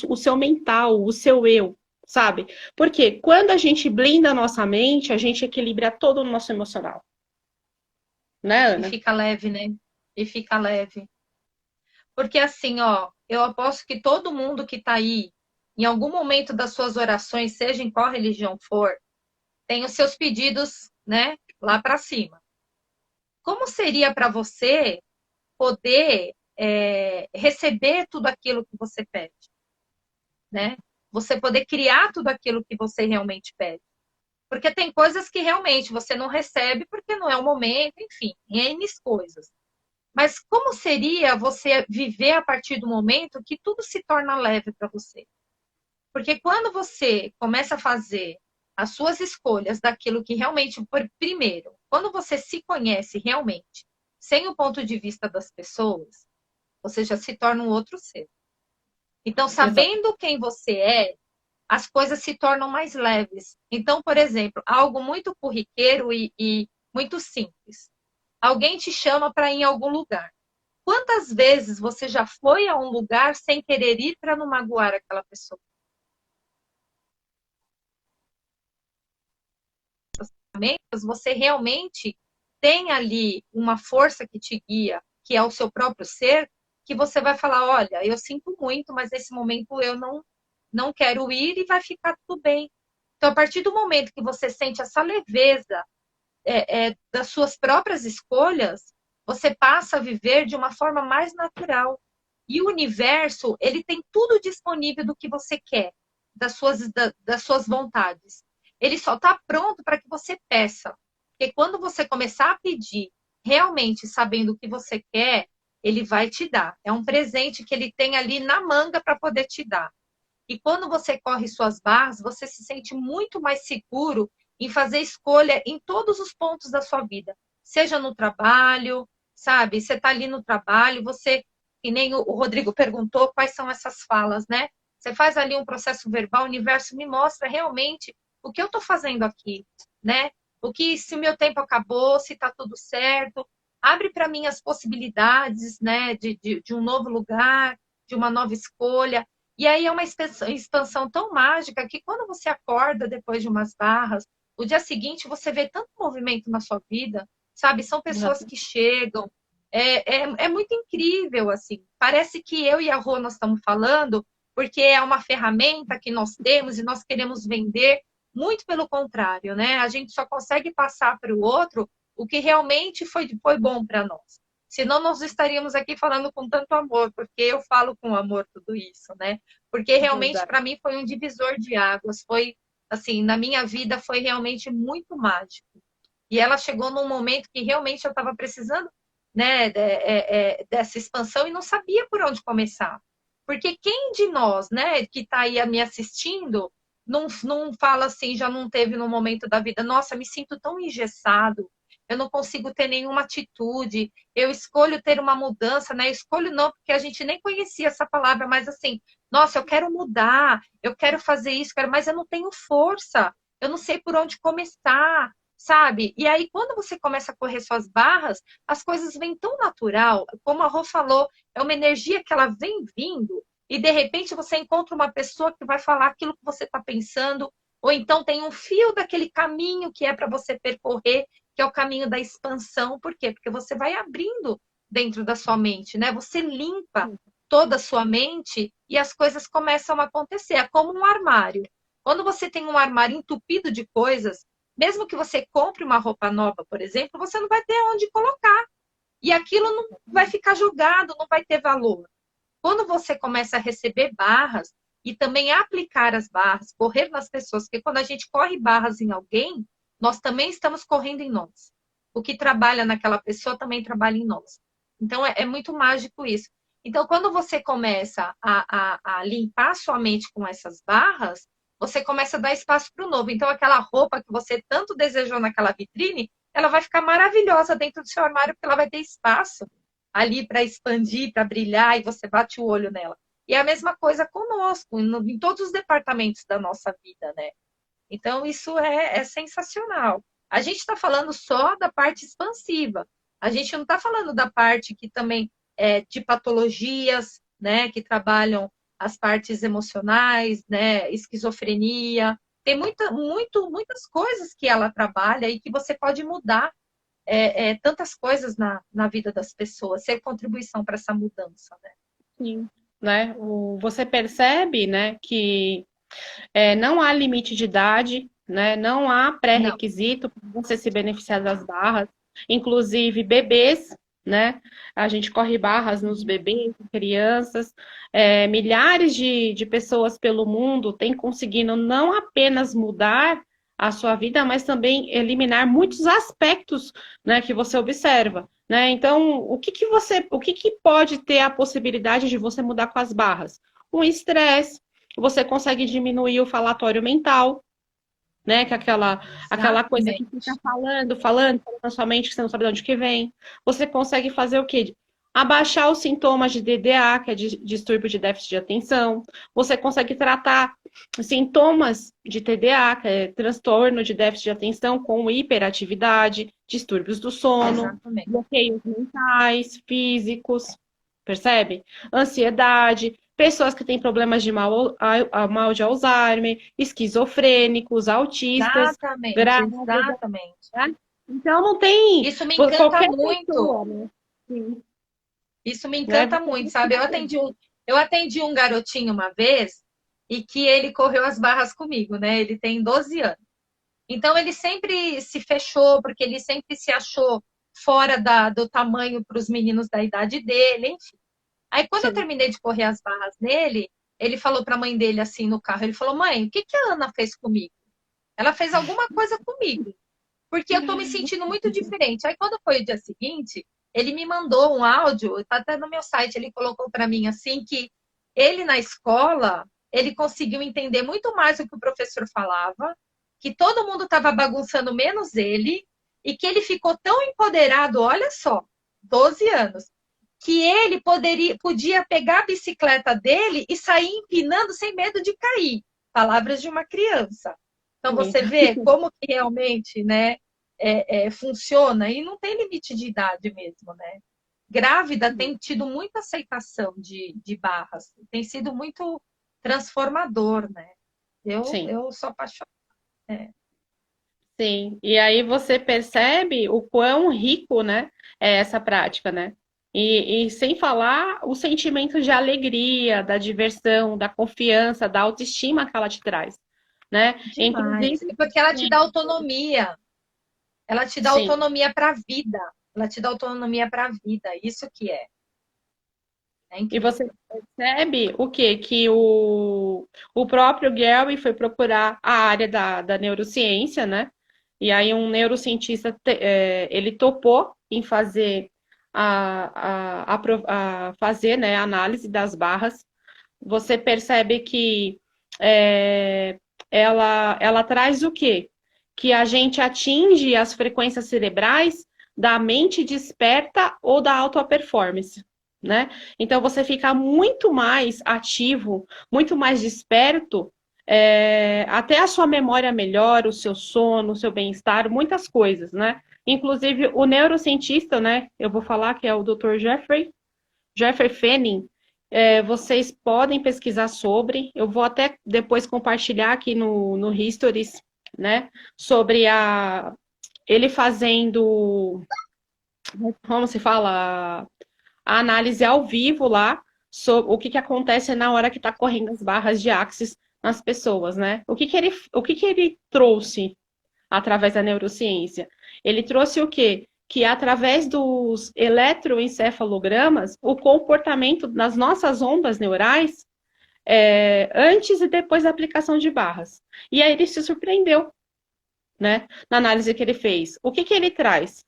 o seu mental, o seu eu, sabe? Porque quando a gente blinda a nossa mente, a gente equilibra todo o nosso emocional. Né, E Ana? fica leve, né? E fica leve. Porque assim, ó, eu aposto que todo mundo que tá aí, em algum momento das suas orações, seja em qual religião for, tem os seus pedidos, né, lá para cima. Como seria para você poder receber tudo aquilo que você pede, né? Você poder criar tudo aquilo que você realmente pede. Porque tem coisas que realmente você não recebe porque não é o momento, enfim, N coisas. Mas como seria você viver a partir do momento que tudo se torna leve para você? Porque quando você começa a fazer as suas escolhas daquilo que realmente, primeiro, quando você se conhece realmente, sem o ponto de vista das pessoas, você já se torna um outro ser. Então, Exato. sabendo quem você é, as coisas se tornam mais leves. Então, por exemplo, algo muito corriqueiro e muito simples. Alguém te chama para ir em algum lugar. Quantas vezes você já foi a um lugar sem querer ir para não magoar aquela pessoa? Você realmente tem ali uma força que te guia, que é o seu próprio ser, que você vai falar, olha, eu sinto muito, mas nesse momento eu não quero ir e vai ficar tudo bem. Então, a partir do momento que você sente essa leveza das suas próprias escolhas, você passa a viver de uma forma mais natural. E o universo, ele tem tudo disponível do que você quer, das suas vontades. Ele só está pronto para que você peça. Porque quando você começar a pedir, realmente sabendo o que você quer, ele vai te dar. É um presente que ele tem ali na manga para poder te dar. E quando você corre suas barras, você se sente muito mais seguro em fazer escolha em todos os pontos da sua vida. Seja no trabalho, sabe? Você está ali no trabalho, você, que nem o Rodrigo perguntou, quais são essas falas, né? Você faz ali um processo verbal, o universo me mostra realmente o que eu estou fazendo aqui, né? O que, se o meu tempo acabou, se está tudo certo. Abre para mim as possibilidades, né? De um novo lugar, de uma nova escolha. E aí é uma expansão tão mágica que quando você acorda depois de umas barras, o dia seguinte você vê tanto movimento na sua vida, sabe? São pessoas Exato. que chegam. É muito incrível, assim. Parece que eu e a Rô nós estamos falando porque é uma ferramenta que nós temos e nós queremos vender. Muito pelo contrário, né? A gente só consegue passar para o outro o que realmente foi bom para nós. Senão nós estaríamos aqui falando com tanto amor, porque eu falo com amor tudo isso, né? Porque realmente Exato. para mim foi um divisor de águas, foi assim, na minha vida foi realmente muito mágico. E ela chegou num momento que realmente eu estava precisando, né, dessa expansão e não sabia por onde começar. Porque quem de nós, né, que está aí me assistindo, não fala assim, já não teve no momento da vida, nossa, me sinto tão engessado, eu não consigo ter nenhuma atitude, eu escolho ter uma mudança, né? Escolho não, porque a gente nem conhecia essa palavra, mas assim, nossa, eu quero mudar, eu quero fazer isso, mas eu não tenho força, eu não sei por onde começar. sabe? E aí, quando você começa a correr suas barras, as coisas vêm tão natural, como a Rô falou, é uma energia que ela vem vindo, e de repente você encontra uma pessoa que vai falar aquilo que você está pensando, ou então tem um fio daquele caminho que é para você percorrer, que é o caminho da expansão. Por quê? Porque você vai abrindo dentro da sua mente, né? Você limpa toda a sua mente e as coisas começam a acontecer. É como um armário. Quando você tem um armário entupido de coisas, mesmo que você compre uma roupa nova, por exemplo, você não vai ter onde colocar. E aquilo não vai ficar jogado, não vai ter valor. Quando você começa a receber barras e também aplicar as barras, correr nas pessoas, porque quando a gente corre barras em alguém, nós também estamos correndo em nós. O que trabalha naquela pessoa também trabalha em nós. Então, é muito mágico isso. Então, quando você começa a limpar sua mente com essas barras, você começa a dar espaço para o novo. Então, aquela roupa que você tanto desejou naquela vitrine, ela vai ficar maravilhosa dentro do seu armário, porque ela vai ter espaço ali para expandir, para brilhar, e você bate o olho nela. E é a mesma coisa conosco, em todos os departamentos da nossa vida, né? Então, isso é sensacional. A gente está falando só da parte expansiva. A gente não está falando da parte que também é de patologias, né? Que trabalham as partes emocionais, né? Esquizofrenia. Tem muitas coisas que ela trabalha e que você pode mudar tantas coisas na vida das pessoas, ser contribuição para essa mudança, né? Sim, né? Você percebe, né, que não há limite de idade, né? Não há Não, pré-requisito para você se beneficiar das barras. Inclusive bebês, né? A gente corre barras nos bebês, crianças. Milhares de pessoas pelo mundo têm conseguido não apenas mudar a sua vida, mas também eliminar muitos aspectos, né, que você observa. Né? Então, o que que pode ter a possibilidade de você mudar com as barras? O estresse, você consegue diminuir o falatório mental, né? Que é aquela coisa que exatamente. fica falando na sua mente, que você não sabe de onde que vem. Você consegue fazer o quê? Abaixar os sintomas de DDA, que é de distúrbio de déficit de atenção. Você consegue tratar sintomas de TDA, que é transtorno de déficit de atenção, com hiperatividade, distúrbios do sono, Exatamente. bloqueios mentais, físicos, percebe? Ansiedade, pessoas que têm problemas de mal de Alzheimer, esquizofrênicos, autistas, Exatamente, grávidas, exatamente. né? Então não tem Isso me encanta qualquer muito. pessoa, né? Sim, Isso me né? encanta muito, sabe? Eu atendi um garotinho uma vez e que ele correu as barras comigo, né? Ele tem 12 anos. Então ele sempre se fechou, porque ele sempre se achou fora do tamanho para os meninos da idade dele, enfim. Aí quando eu sim. terminei de correr as barras nele, ele falou para a mãe dele assim no carro, ele falou: "Mãe, o que que a Ana fez comigo? Ela fez alguma coisa comigo, porque eu tô me sentindo muito diferente". Aí quando foi o dia seguinte, ele me mandou um áudio, tá até no meu site, ele colocou para mim assim que ele na escola, ele conseguiu entender muito mais o que o professor falava, que todo mundo estava bagunçando menos ele, e que ele ficou tão empoderado, olha só, 12 anos, que ele podia pegar a bicicleta dele e sair empinando sem medo de cair. Palavras de uma criança. Então Sim. você vê como que realmente, né, funciona, e não tem limite de idade mesmo, né? Grávida tem tido muita aceitação de barras, tem sido muito transformador, né? Eu, Sim. eu sou apaixonada. É, Sim, e aí você percebe o quão rico, né, é essa prática, né? E sem falar o sentimento de alegria, da diversão, da confiança, da autoestima que ela te traz, né? demais. Inclusive, Porque ela te dá autonomia. Ela te dá sim. autonomia para a vida. Ela te dá autonomia para a vida. Isso que é. É E você incrível. percebe o quê? Que o próprio Gary foi procurar a área da neurociência, né? E aí um neurocientista, ele topou em fazer fazer, né, a análise das barras. Você percebe que é, ela traz o quê? Que a gente atinge as frequências cerebrais da mente desperta ou da alta performance, né? Então você fica muito mais ativo, muito mais desperto até a sua memória melhora, o seu sono, o seu bem-estar, muitas coisas, né? Inclusive, o neurocientista, né? Eu vou falar que é o Dr. Jeffrey Fenning. Vocês podem pesquisar sobre. Eu vou até depois compartilhar aqui no Histories, né? Sobre ele fazendo, como se fala, a análise ao vivo lá, sobre o que acontece na hora que está correndo as barras de Axis nas pessoas, né? O que ele trouxe através da neurociência? Ele trouxe o quê? Que através dos eletroencefalogramas, o comportamento das nossas ondas neurais, antes e depois da aplicação de barras. E aí ele se surpreendeu, né? Na análise que ele fez. O que ele traz?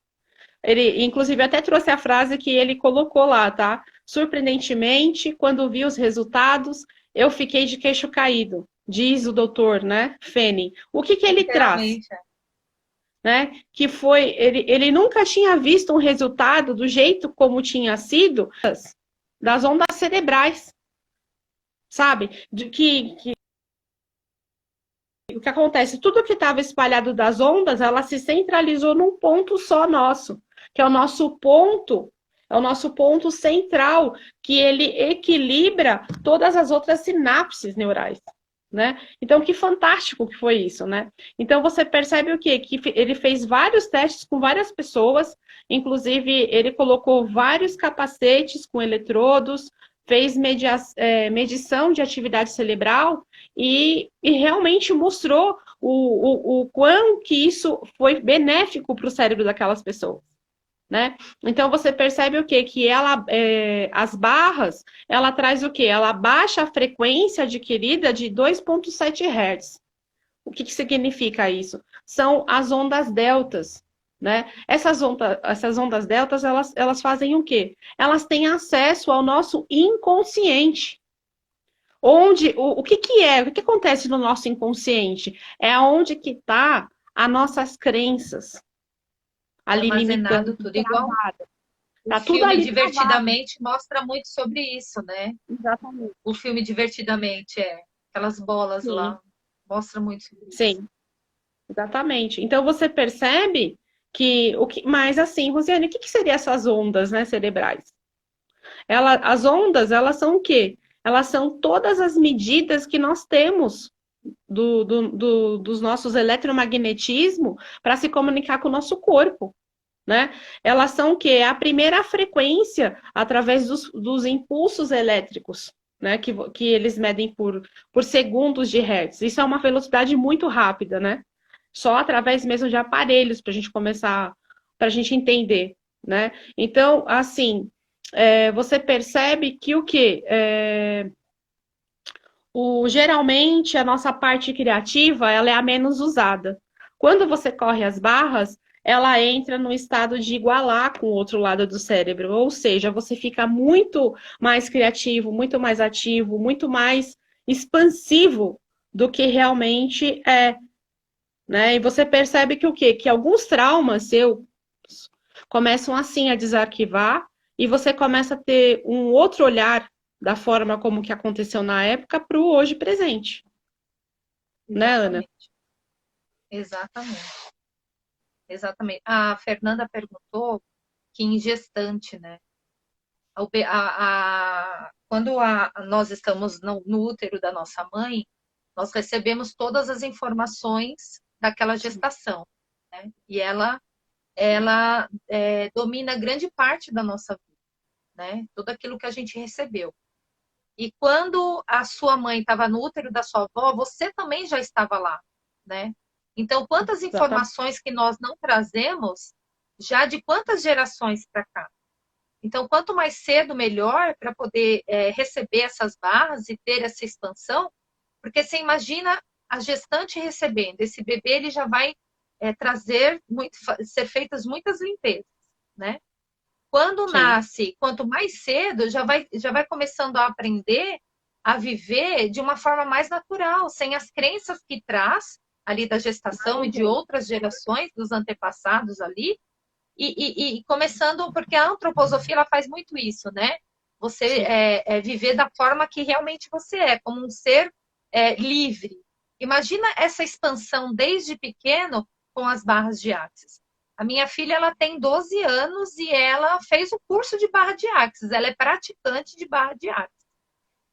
Ele, inclusive, até trouxe a frase que ele colocou lá, tá? Surpreendentemente, quando vi os resultados, eu fiquei de queixo caído, diz o doutor, né, Fene. O que ele traz? Né? Que foi, ele nunca tinha visto um resultado do jeito como tinha sido das ondas cerebrais, sabe? O que acontece? Tudo que estava espalhado das ondas, ela se centralizou num ponto só nosso, que é o nosso ponto central, que ele equilibra todas as outras sinapses neurais. Né? Então, que fantástico que foi isso, né? Então, você percebe o quê? Que ele fez vários testes com várias pessoas, inclusive ele colocou vários capacetes com eletrodos, fez medição de atividade cerebral e realmente mostrou o quão que isso foi benéfico para o cérebro daquelas pessoas. Né? Então você percebe o quê? Que as barras, ela traz o quê? Ela baixa a frequência adquirida de 2,7 Hz. O que significa isso? São as ondas deltas, né? Essas ondas deltas, elas fazem o quê? Elas têm acesso ao nosso inconsciente. O que acontece no nosso inconsciente? É onde que está as nossas crenças ali armazenado limitando, tudo igual. Tá O tudo filme ali Divertidamente mostra muito sobre isso, né? Exatamente. O filme Divertidamente, aquelas bolas Sim. lá, mostra muito sobre isso. Sim, exatamente. Então você percebe mas assim, Rosiane, o que seriam essas ondas, né, cerebrais? As ondas, elas são o quê? Elas são todas as medidas que nós temos dos nossos eletromagnetismo para se comunicar com o nosso corpo. Né? Elas são o quê? A primeira frequência através dos impulsos elétricos, né? Que eles medem por segundos de hertz. Isso é uma velocidade muito rápida, né? Só através mesmo de aparelhos para a gente começar, para a gente entender, né? Então, assim, você percebe que o quê? Geralmente a nossa parte criativa ela é a menos usada. Quando você corre as barras, ela entra no estado de igualar com o outro lado do cérebro, ou seja, você fica muito mais criativo, muito mais ativo, muito mais expansivo do que realmente é, né? E você percebe que o quê? Que alguns traumas seus começam assim a desarquivar e você começa a ter um outro olhar da forma como que aconteceu na época para o hoje presente. Né, Ana? Exatamente. Exatamente. A Fernanda perguntou que em gestante, né? Quando nós estamos no útero da nossa mãe, nós recebemos todas as informações daquela gestação, né? E ela domina grande parte da nossa vida, né? Tudo aquilo que a gente recebeu. E quando a sua mãe estava no útero da sua avó, você também já estava lá, né? Então, quantas informações que nós não trazemos já de quantas gerações para cá? Então, quanto mais cedo, melhor para poder receber essas barras e ter essa expansão, porque você imagina a gestante recebendo esse bebê, ele já vai ser feitas muitas limpezas, né? Quando nasce, quanto mais cedo, já vai começando a aprender a viver de uma forma mais natural, sem as crenças que traz ali da gestação e de outras gerações dos antepassados ali, e começando, porque a antroposofia ela faz muito isso, né? Você viver da forma que realmente você é, como um ser livre, Imagina essa expansão desde pequeno com as barras de Axis. A minha filha, ela tem 12 anos e ela fez o curso de barra de Axis. Ela é praticante de barra de Axis.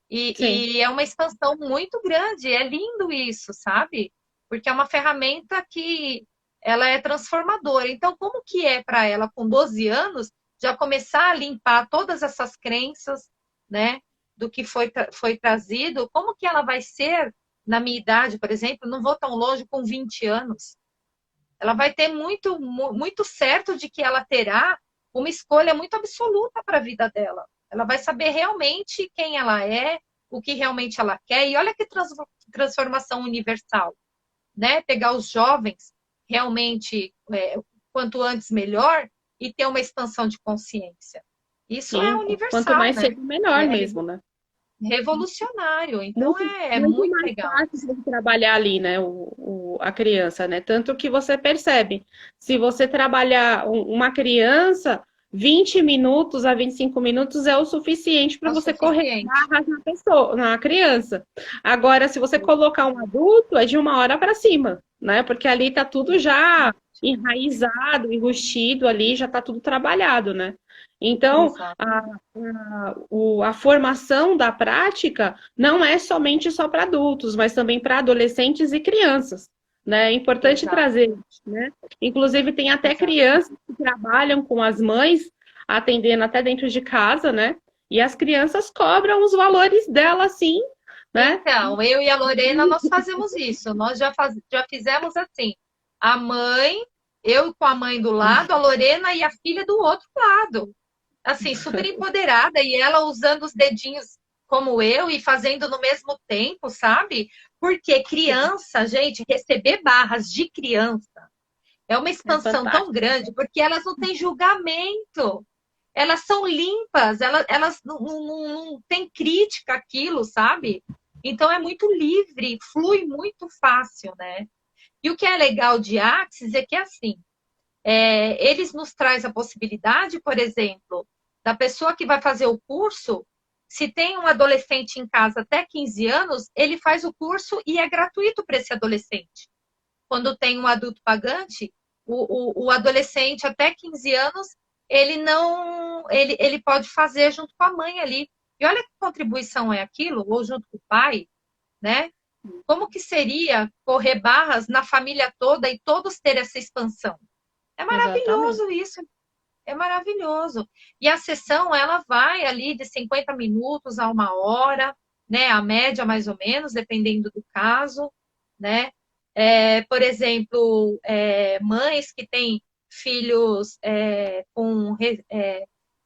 Sim, E é uma expansão muito grande. É lindo isso, sabe? Porque é uma ferramenta que ela é transformadora. Então, como que é para ela, com 12 anos, já começar a limpar todas essas crenças, né? Do que foi trazido? Como que ela vai ser na minha idade, por exemplo? Não vou tão longe, com 20 anos. Ela vai ter muito certo de que ela terá uma escolha muito absoluta para a vida dela. Ela vai saber realmente quem ela é, o que realmente ela quer. E olha que transformação universal, né? Pegar os jovens realmente, quanto antes melhor, e ter uma expansão de consciência. Isso é sim. Quanto universal, mais né? cedo, melhor É mesmo, né? revolucionário. Então Muito, é muito muito mais legal. fácil de trabalhar ali, né, a criança, né? Tanto que você percebe, se você trabalhar uma criança, 20 minutos a 25 minutos é o suficiente É para o você correr suficiente. barras na pessoa, na criança. Agora, se você colocar um adulto, é de 1 hora para cima, né? Porque ali tá tudo já enraizado, enrustido ali, já tá tudo trabalhado, né? Então, Exatamente. a formação da prática não é somente só para adultos, mas também para adolescentes e crianças, né? É importante trazer, Exatamente. né? Inclusive, tem até Exatamente. crianças que trabalham com as mães, atendendo até dentro de casa, né? E as crianças cobram os valores dela, sim, né? Então, eu e a Lorena, nós fazemos isso. Nós já fizemos assim. A mãe, eu com a mãe do lado, a Lorena e a filha do outro lado. Assim, super empoderada, e ela usando os dedinhos como eu e fazendo no mesmo tempo, sabe? Porque criança, gente, receber barras de criança é uma É expansão tão fantástico. grande, porque elas não têm julgamento. Elas são limpas, elas não têm crítica àquilo, sabe? Então é muito livre, flui muito fácil, né? E o que é legal de Axis é que, assim, eles nos traz a possibilidade, por exemplo, da pessoa que vai fazer o curso, se tem um adolescente em casa até 15 anos, ele faz o curso e é gratuito para esse adolescente. Quando tem um adulto pagante, o adolescente até 15 anos, ele não, ele pode fazer junto com a mãe ali. E olha que contribuição é aquilo, ou junto com o pai, né? Como que seria correr barras na família toda e todos ter essa expansão? É Exatamente. maravilhoso isso, é maravilhoso. E a sessão, ela vai ali de 50 minutos a 1 hora, né? A média, mais ou menos, dependendo do caso, né? Por exemplo, mães que têm filhos com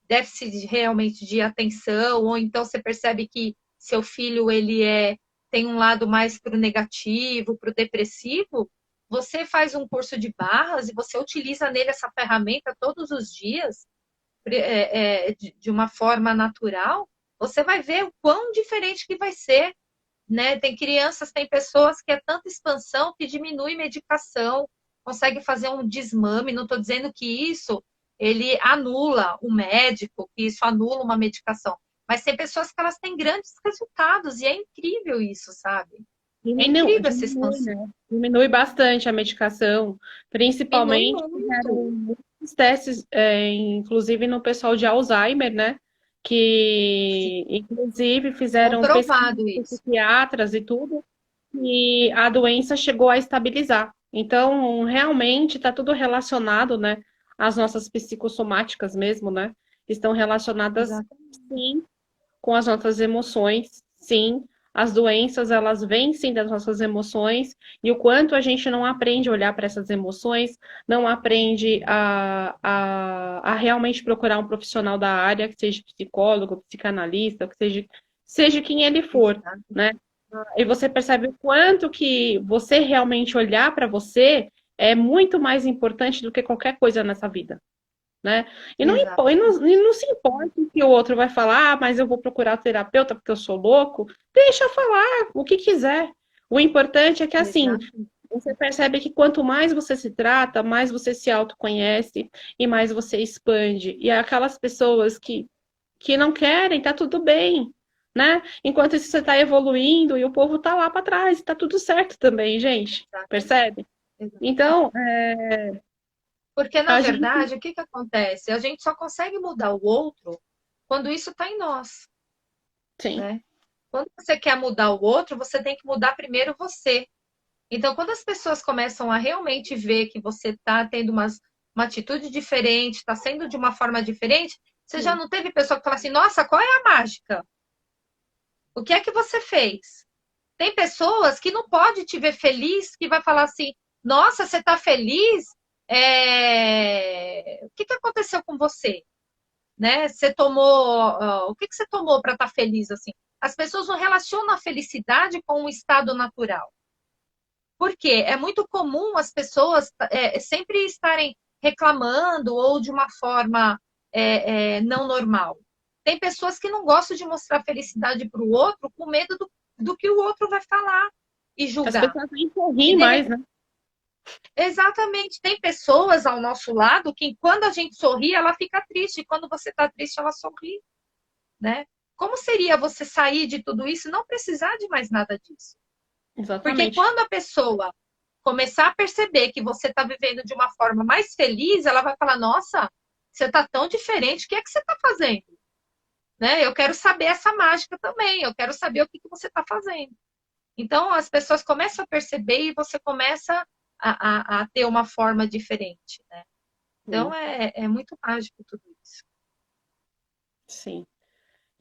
déficit realmente de atenção, ou então você percebe que seu filho tem um lado mais para o negativo, para o depressivo, você faz um curso de barras e você utiliza nele essa ferramenta todos os dias, de uma forma natural, você vai ver o quão diferente que vai ser, né? Tem crianças, tem pessoas que é tanta expansão que diminui medicação, consegue fazer um desmame. Não estou dizendo que isso ele anula o médico, que isso anula uma medicação. Mas tem pessoas que elas têm grandes resultados e é incrível isso, sabe? É Diminui, incrível essa diminui, expansão. né? Diminui bastante a medicação, Diminui principalmente muito. fizeram muitos testes, inclusive no pessoal de Alzheimer, né? Que inclusive fizeram pesquisas Comprovado com isso. psiquiatras e tudo, e a doença chegou a estabilizar. Então, realmente está tudo relacionado, né? As nossas psicossomáticas mesmo, né? Estão relacionadas, Exatamente. sim, com as nossas emoções, sim. As doenças, elas vêm sim das nossas emoções, e o quanto a gente não aprende a olhar para essas emoções, não aprende a realmente procurar um profissional da área, que seja psicólogo, psicanalista, que seja quem ele for, Exato. né? E você percebe o quanto que você realmente olhar para você é muito mais importante do que qualquer coisa nessa vida, né? Exatamente. E não se importa que o outro vai falar, ah, mas eu vou procurar terapeuta porque eu sou louco. Deixa eu falar o que quiser. O importante é que, assim, Exatamente. você percebe que quanto mais você se trata, mais você se autoconhece e mais você expande. E aquelas pessoas que não querem, tá tudo bem, né? Enquanto isso você está evoluindo e o povo está lá para trás, está tudo certo também, gente. Exatamente. Percebe? Então, Porque, na a gente, verdade, o que que acontece? A gente só consegue mudar o outro quando isso está em nós, sim, né? Quando você quer mudar o outro, você tem que mudar primeiro você. Então, quando as pessoas começam a realmente ver que você está tendo uma atitude diferente, está sendo de uma forma diferente, você já sim. não teve pessoa que fala assim, nossa, qual é a mágica? O que é que você fez? Tem pessoas que não pode te ver feliz, que vai falar assim, nossa, você está feliz? O que que aconteceu com você? Né? Você tomou, o que que você tomou para estar feliz assim? As pessoas não relacionam a felicidade com um estado natural. Por quê? É muito comum as pessoas sempre estarem reclamando ou de uma forma não normal. Tem pessoas que não gostam de mostrar felicidade para o outro com medo do que o outro vai falar e As julgar. pessoas nem E sorriem de mais, repente, né? exatamente, tem pessoas ao nosso lado que quando a gente sorri, ela fica triste, e quando você está triste, ela sorri, né? Como seria você sair de tudo isso e não precisar de mais nada disso? Porque Exatamente. quando a pessoa começar a perceber que você está vivendo de uma forma mais feliz, ela vai falar: Nossa, você está tão diferente, o que é que você está fazendo? Né? Eu quero saber essa mágica também, eu quero saber o que, que você está fazendo. Então, as pessoas começam a perceber e você começa a ter uma forma diferente. Né? Então, é muito mágico tudo isso. Sim.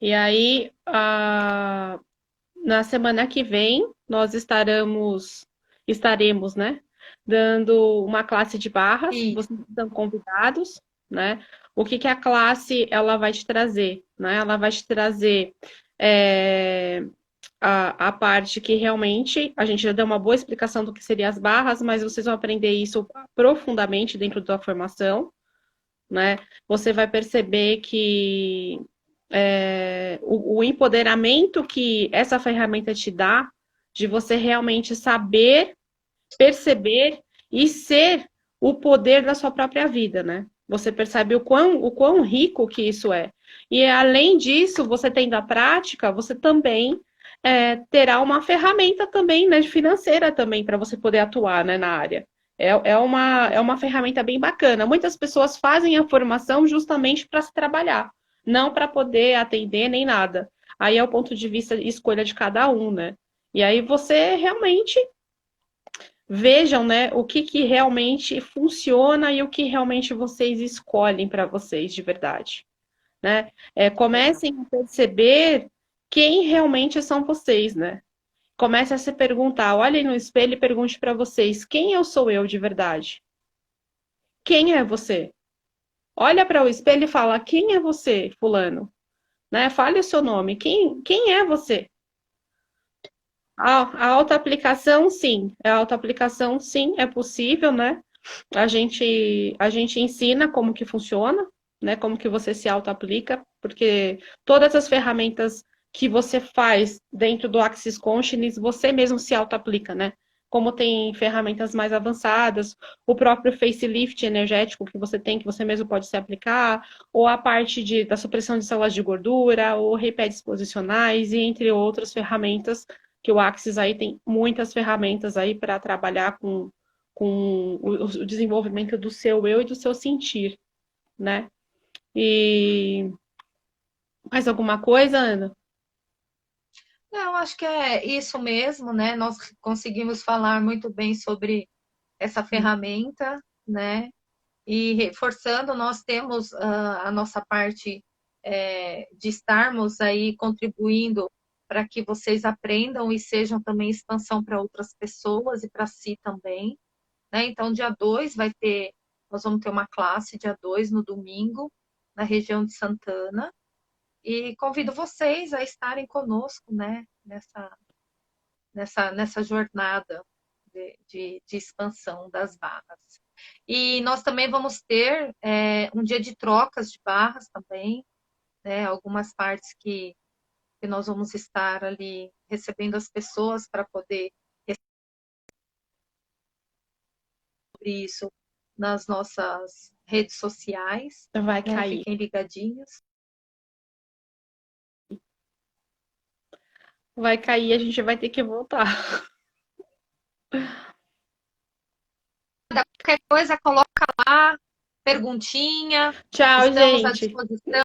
E aí, na semana que vem, nós estaremos, né, dando uma classe de barras. Isso. Vocês estão convidados, né? O que que a classe ela vai te trazer, né? Ela vai te trazer é, a parte que realmente a gente já deu uma boa explicação do que seriam as barras, mas vocês vão aprender isso profundamente dentro da formação, né? Você vai perceber que o empoderamento que essa ferramenta te dá, de você realmente saber, perceber e ser o poder da sua própria vida, né? Você percebe o quão rico que isso é. E além disso, você tendo a prática, você também terá uma ferramenta também, né, financeira também, para você poder atuar, né, na área. É uma ferramenta bem bacana. Muitas pessoas fazem a formação justamente para se trabalhar, não para poder atender nem nada. Aí é o ponto de vista e escolha de cada um, né? E aí você realmente vejam, né, o que, que realmente funciona e o que realmente vocês escolhem para vocês de verdade, né? Comecem a perceber quem realmente são vocês, né? Comece a se perguntar, olhem no espelho e pergunte para vocês, quem eu sou eu de verdade? Quem é você? Olha para o espelho e fala, quem é você, fulano? Né? Fale o seu nome, quem é você? A autoaplicação, sim. A autoaplicação, sim, é possível, né? A gente ensina como que funciona, né? Como que você se auto-aplica, porque todas as ferramentas que você faz dentro do Axis Consciousness, você mesmo se auto-aplica, né? Como tem ferramentas mais avançadas, o próprio facelift energético que você tem, que você mesmo pode se aplicar, ou a parte da supressão de células de gordura, ou repédios posicionais, e entre outras ferramentas, que o Axis aí tem muitas ferramentas aí para trabalhar com o desenvolvimento do seu eu e do seu sentir, né? E mais alguma coisa, Ana? Não, acho que é isso mesmo, né? Nós conseguimos falar muito bem sobre essa ferramenta, né? E reforçando, nós temos a nossa parte de estarmos aí contribuindo para que vocês aprendam e sejam também expansão para outras pessoas e para si também, né? Então, dia 2 nós vamos ter uma classe dia 2 no domingo, na região de Santana, e convido vocês a estarem conosco, né? Nessa jornada de expansão das barras. E nós também vamos ter um dia de trocas de barras também, né? Algumas partes que nós vamos estar ali recebendo as pessoas para poder sobre isso nas nossas redes sociais, Vai né? cair. Fiquem ligadinhos. vai cair, a gente vai ter que voltar. Qualquer coisa, coloca lá, perguntinha, Tchau, estamos à gente. disposição.